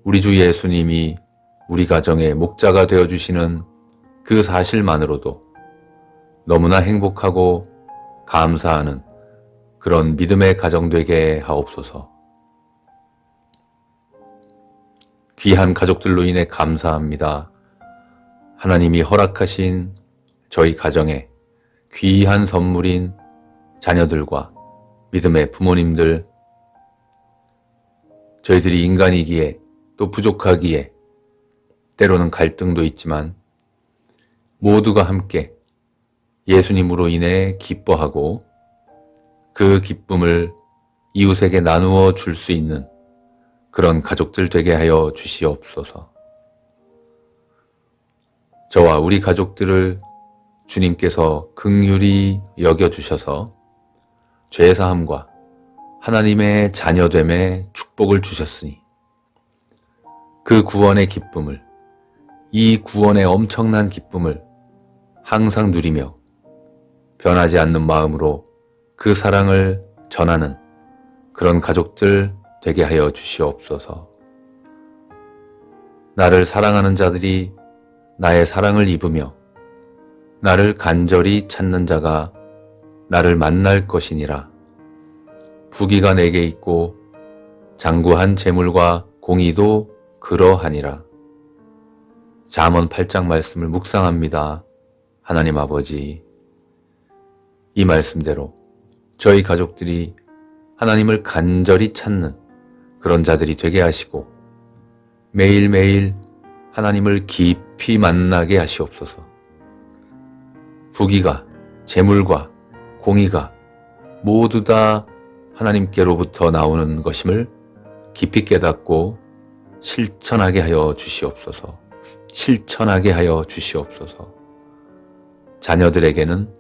우리 주 예수님이 우리 가정의 목자가 되어주시는 그 사실만으로도 너무나 행복하고 감사하는 그런 믿음의 가정 되게 하옵소서. 귀한 가족들로 인해 감사합니다. 하나님이 허락하신 저희 가정에 귀한 선물인 자녀들과 믿음의 부모님들, 저희들이 인간이기에 또 부족하기에 때로는 갈등도 있지만 모두가 함께 예수님으로 인해 기뻐하고 그 기쁨을 이웃에게 나누어 줄 수 있는 그런 가족들 되게 하여 주시옵소서. 저와 우리 가족들을 주님께서 긍휼히 여겨주셔서 죄사함과 하나님의 자녀됨의 축복을 주셨으니 그 구원의 기쁨을, 이 구원의 엄청난 기쁨을 항상 누리며 변하지 않는 마음으로 그 사랑을 전하는 그런 가족들 되게 하여 주시옵소서. 나를 사랑하는 자들이 나의 사랑을 입으며 나를 간절히 찾는 자가 나를 만날 것이니라. 부귀가 내게 있고 장구한 재물과 공의도 그러하니라. 잠언 8장 말씀을 묵상합니다. 하나님 아버지, 이 말씀대로 저희 가족들이 하나님을 간절히 찾는 그런 자들이 되게 하시고 매일매일 하나님을 깊이 만나게 하시옵소서. 부귀가, 재물과 공의가 모두 다 하나님께로부터 나오는 것임을 깊이 깨닫고 실천하게 하여 주시옵소서. 실천하게 하여 주시옵소서. 자녀들에게는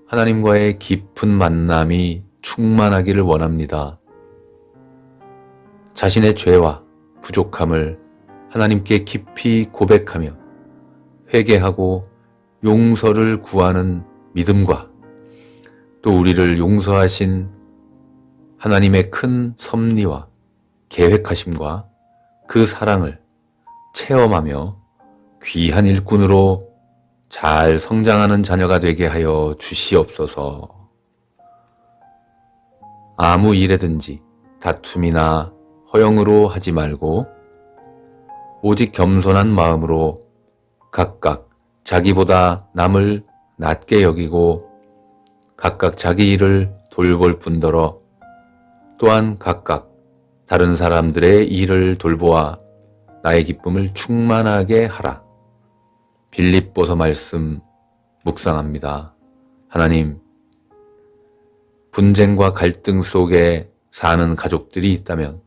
하나님과의 깊은 만남이 충만하기를 원합니다. 자신의 죄와 부족함을 하나님께 깊이 고백하며 회개하고 용서를 구하는 믿음과 또 우리를 용서하신 하나님의 큰 섭리와 계획하심과 그 사랑을 체험하며 귀한 일꾼으로 잘 성장하는 자녀가 되게 하여 주시옵소서. 아무 일에든지 다툼이나 허영으로 하지 말고 오직 겸손한 마음으로 각각 자기보다 남을 낮게 여기고 각각 자기 일을 돌볼 뿐더러 또한 각각 다른 사람들의 일을 돌보아 나의 기쁨을 충만하게 하라. 빌립보서 말씀 묵상합니다. 하나님, 분쟁과 갈등 속에 사는 가족들이 있다면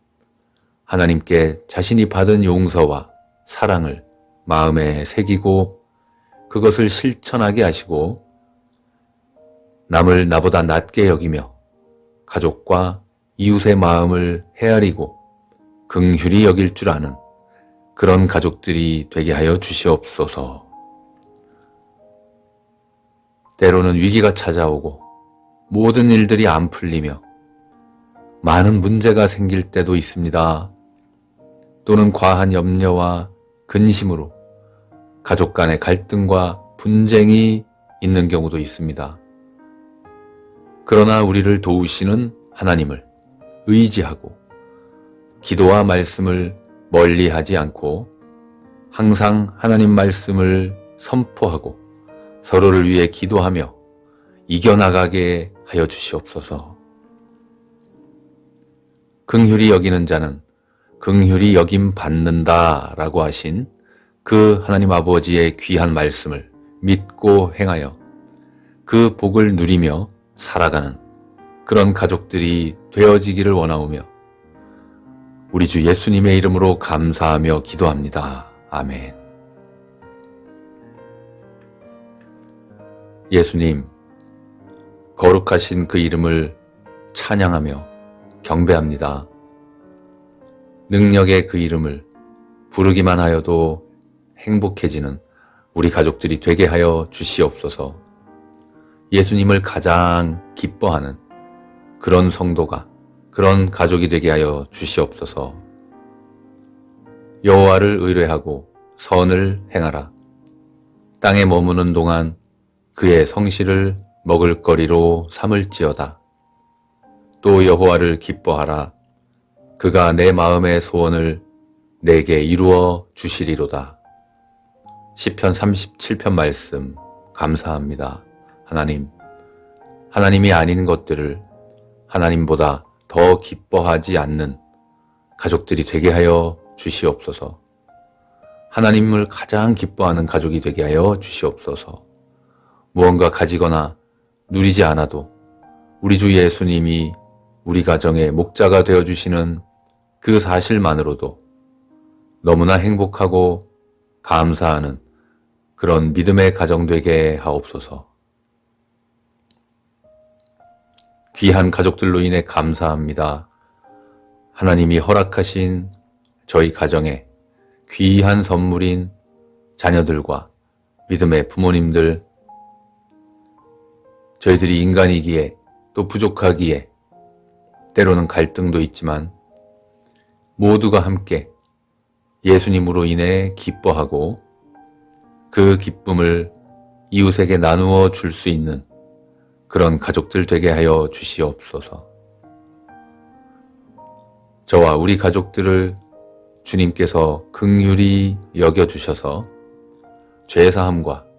하나님께 자신이 받은 용서와 사랑을 마음에 새기고 그것을 실천하게 하시고 남을 나보다 낮게 여기며 가족과 이웃의 마음을 헤아리고 긍휼히 여길 줄 아는 그런 가족들이 되게 하여 주시옵소서. 때로는 위기가 찾아오고 모든 일들이 안 풀리며 많은 문제가 생길 때도 있습니다. 또는 과한 염려와 근심으로 가족 간의 갈등과 분쟁이 있는 경우도 있습니다. 그러나 우리를 도우시는 하나님을 의지하고 기도와 말씀을 멀리하지 않고 항상 하나님 말씀을 선포하고 서로를 위해 기도하며 이겨나가게 하여 주시옵소서. 긍휼히 여기는 자는 긍휼히 여김 받는다 라고 하신 그 하나님 아버지의 귀한 말씀을 믿고 행하여 그 복을 누리며 살아가는 그런 가족들이 되어지기를 원하오며 우리 주 예수님의 이름으로 감사하며 기도합니다. 아멘. 예수님, 거룩하신 그 이름을 찬양하며 경배합니다. 능력의 그 이름을 부르기만 하여도 행복해지는 우리 가족들이 되게 하여 주시옵소서. 예수님을 가장 기뻐하는 그런 성도가, 그런 가족이 되게 하여 주시옵소서. 여호와를 의뢰하고 선을 행하라. 땅에 머무는 동안 그의 성실을 먹을거리로 삼을지어다. 또 여호와를 기뻐하라. 그가 내 마음의 소원을 내게 이루어 주시리로다. 시편 37편 말씀 감사합니다. 하나님, 하나님이 아닌 것들을 하나님보다 더 기뻐하지 않는 가족들이 되게 하여 주시옵소서. 하나님을 가장 기뻐하는 가족이 되게 하여 주시옵소서. 무언가 가지거나 누리지 않아도 우리 주 예수님이 우리 가정의 목자가 되어주시는 그 사실만으로도 너무나 행복하고 감사하는 그런 믿음의 가정 되게 하옵소서. 귀한 가족들로 인해 감사합니다. 하나님이 허락하신 저희 가정에 귀한 선물인 자녀들과 믿음의 부모님들, 저희들이 인간이기에 또 부족하기에 때로는 갈등도 있지만 모두가 함께 예수님으로 인해 기뻐하고 그 기쁨을 이웃에게 나누어 줄 수 있는 그런 가족들 되게 하여 주시옵소서. 저와 우리 가족들을 주님께서 긍휼히 여겨주셔서 죄사함과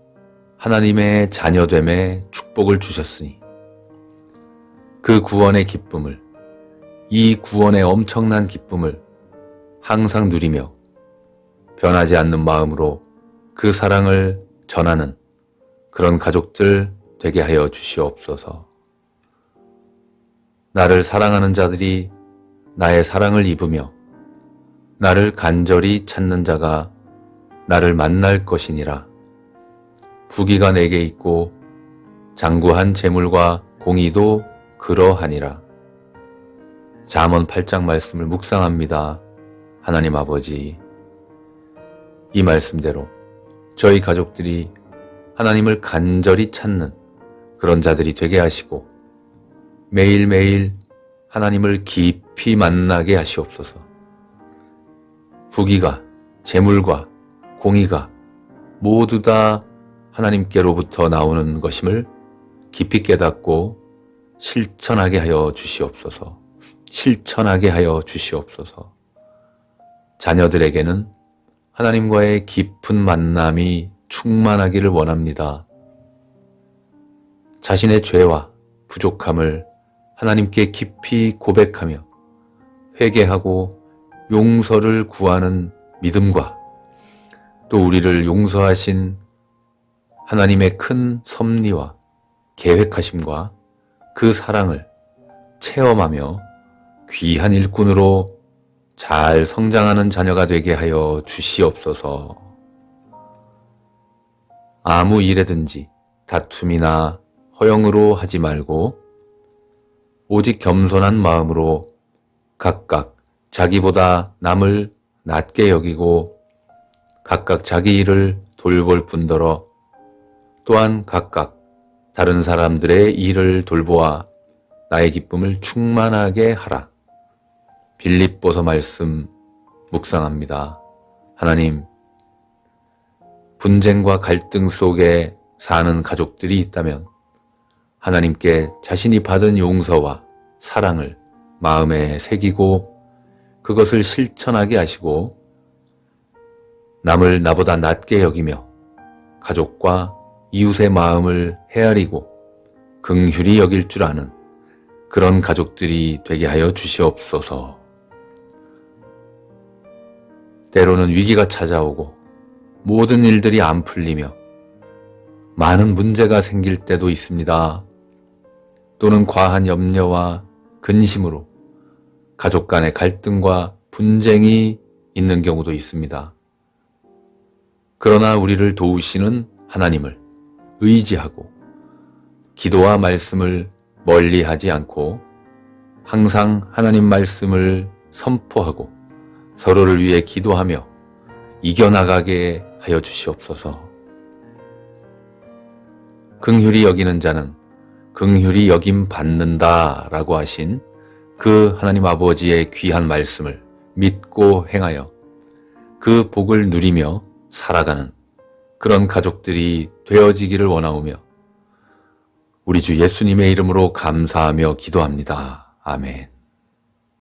하나님의 자녀됨의 축복을 주셨으니 그 구원의 기쁨을, 이 구원의 엄청난 기쁨을 항상 누리며 변하지 않는 마음으로 그 사랑을 전하는 그런 가족들 되게 하여 주시옵소서. 나를 사랑하는 자들이 나의 사랑을 입으며 나를 간절히 찾는 자가 나를 만날 것이니라. 부귀가 내게 있고 장구한 재물과 공의도 그러하니라. 잠언 8장 말씀을 묵상합니다. 하나님 아버지, 이 말씀대로 저희 가족들이 하나님을 간절히 찾는 그런 자들이 되게 하시고 매일매일 하나님을 깊이 만나게 하시옵소서. 부귀가, 재물과 공의가 모두 다 하나님께로부터 나오는 것임을 깊이 깨닫고 실천하게 하여 주시옵소서. 실천하게 하여 주시옵소서. 자녀들에게는 하나님과의 깊은 만남이 충만하기를 원합니다. 자신의 죄와 부족함을 하나님께 깊이 고백하며 회개하고 용서를 구하는 믿음과 또 우리를 용서하신 하나님의 큰 섭리와 계획하심과 그 사랑을 체험하며 귀한 일꾼으로 잘 성장하는 자녀가 되게 하여 주시옵소서. 아무 일에든지 다툼이나 허영으로 하지 말고 오직 겸손한 마음으로 각각 자기보다 남을 낮게 여기고 각각 자기 일을 돌볼 뿐더러 또한 각각 다른 사람들의 일을 돌보아 나의 기쁨을 충만하게 하라. 빌립보서 말씀 묵상합니다. 하나님, 분쟁과 갈등 속에 사는 가족들이 있다면 하나님께 자신이 받은 용서와 사랑을 마음에 새기고 그것을 실천하게 하시고 남을 나보다 낮게 여기며 가족과 이웃의 마음을 헤아리고 긍휼히 여길 줄 아는 그런 가족들이 되게 하여 주시옵소서. 때로는 위기가 찾아오고 모든 일들이 안 풀리며 많은 문제가 생길 때도 있습니다. 또는 과한 염려와 근심으로 가족 간의 갈등과 분쟁이 있는 경우도 있습니다. 그러나 우리를 도우시는 하나님을 의지하고 기도와 말씀을 멀리하지 않고 항상 하나님 말씀을 선포하고 서로를 위해 기도하며 이겨나가게 하여 주시옵소서. 긍휼히 여기는 자는 긍휼히 여김 받는다 라고 하신 그 하나님 아버지의 귀한 말씀을 믿고 행하여 그 복을 누리며 살아가는 그런 가족들이 되어지기를 원하오며 우리 주 예수님의 이름으로 감사하며 기도합니다. 아멘.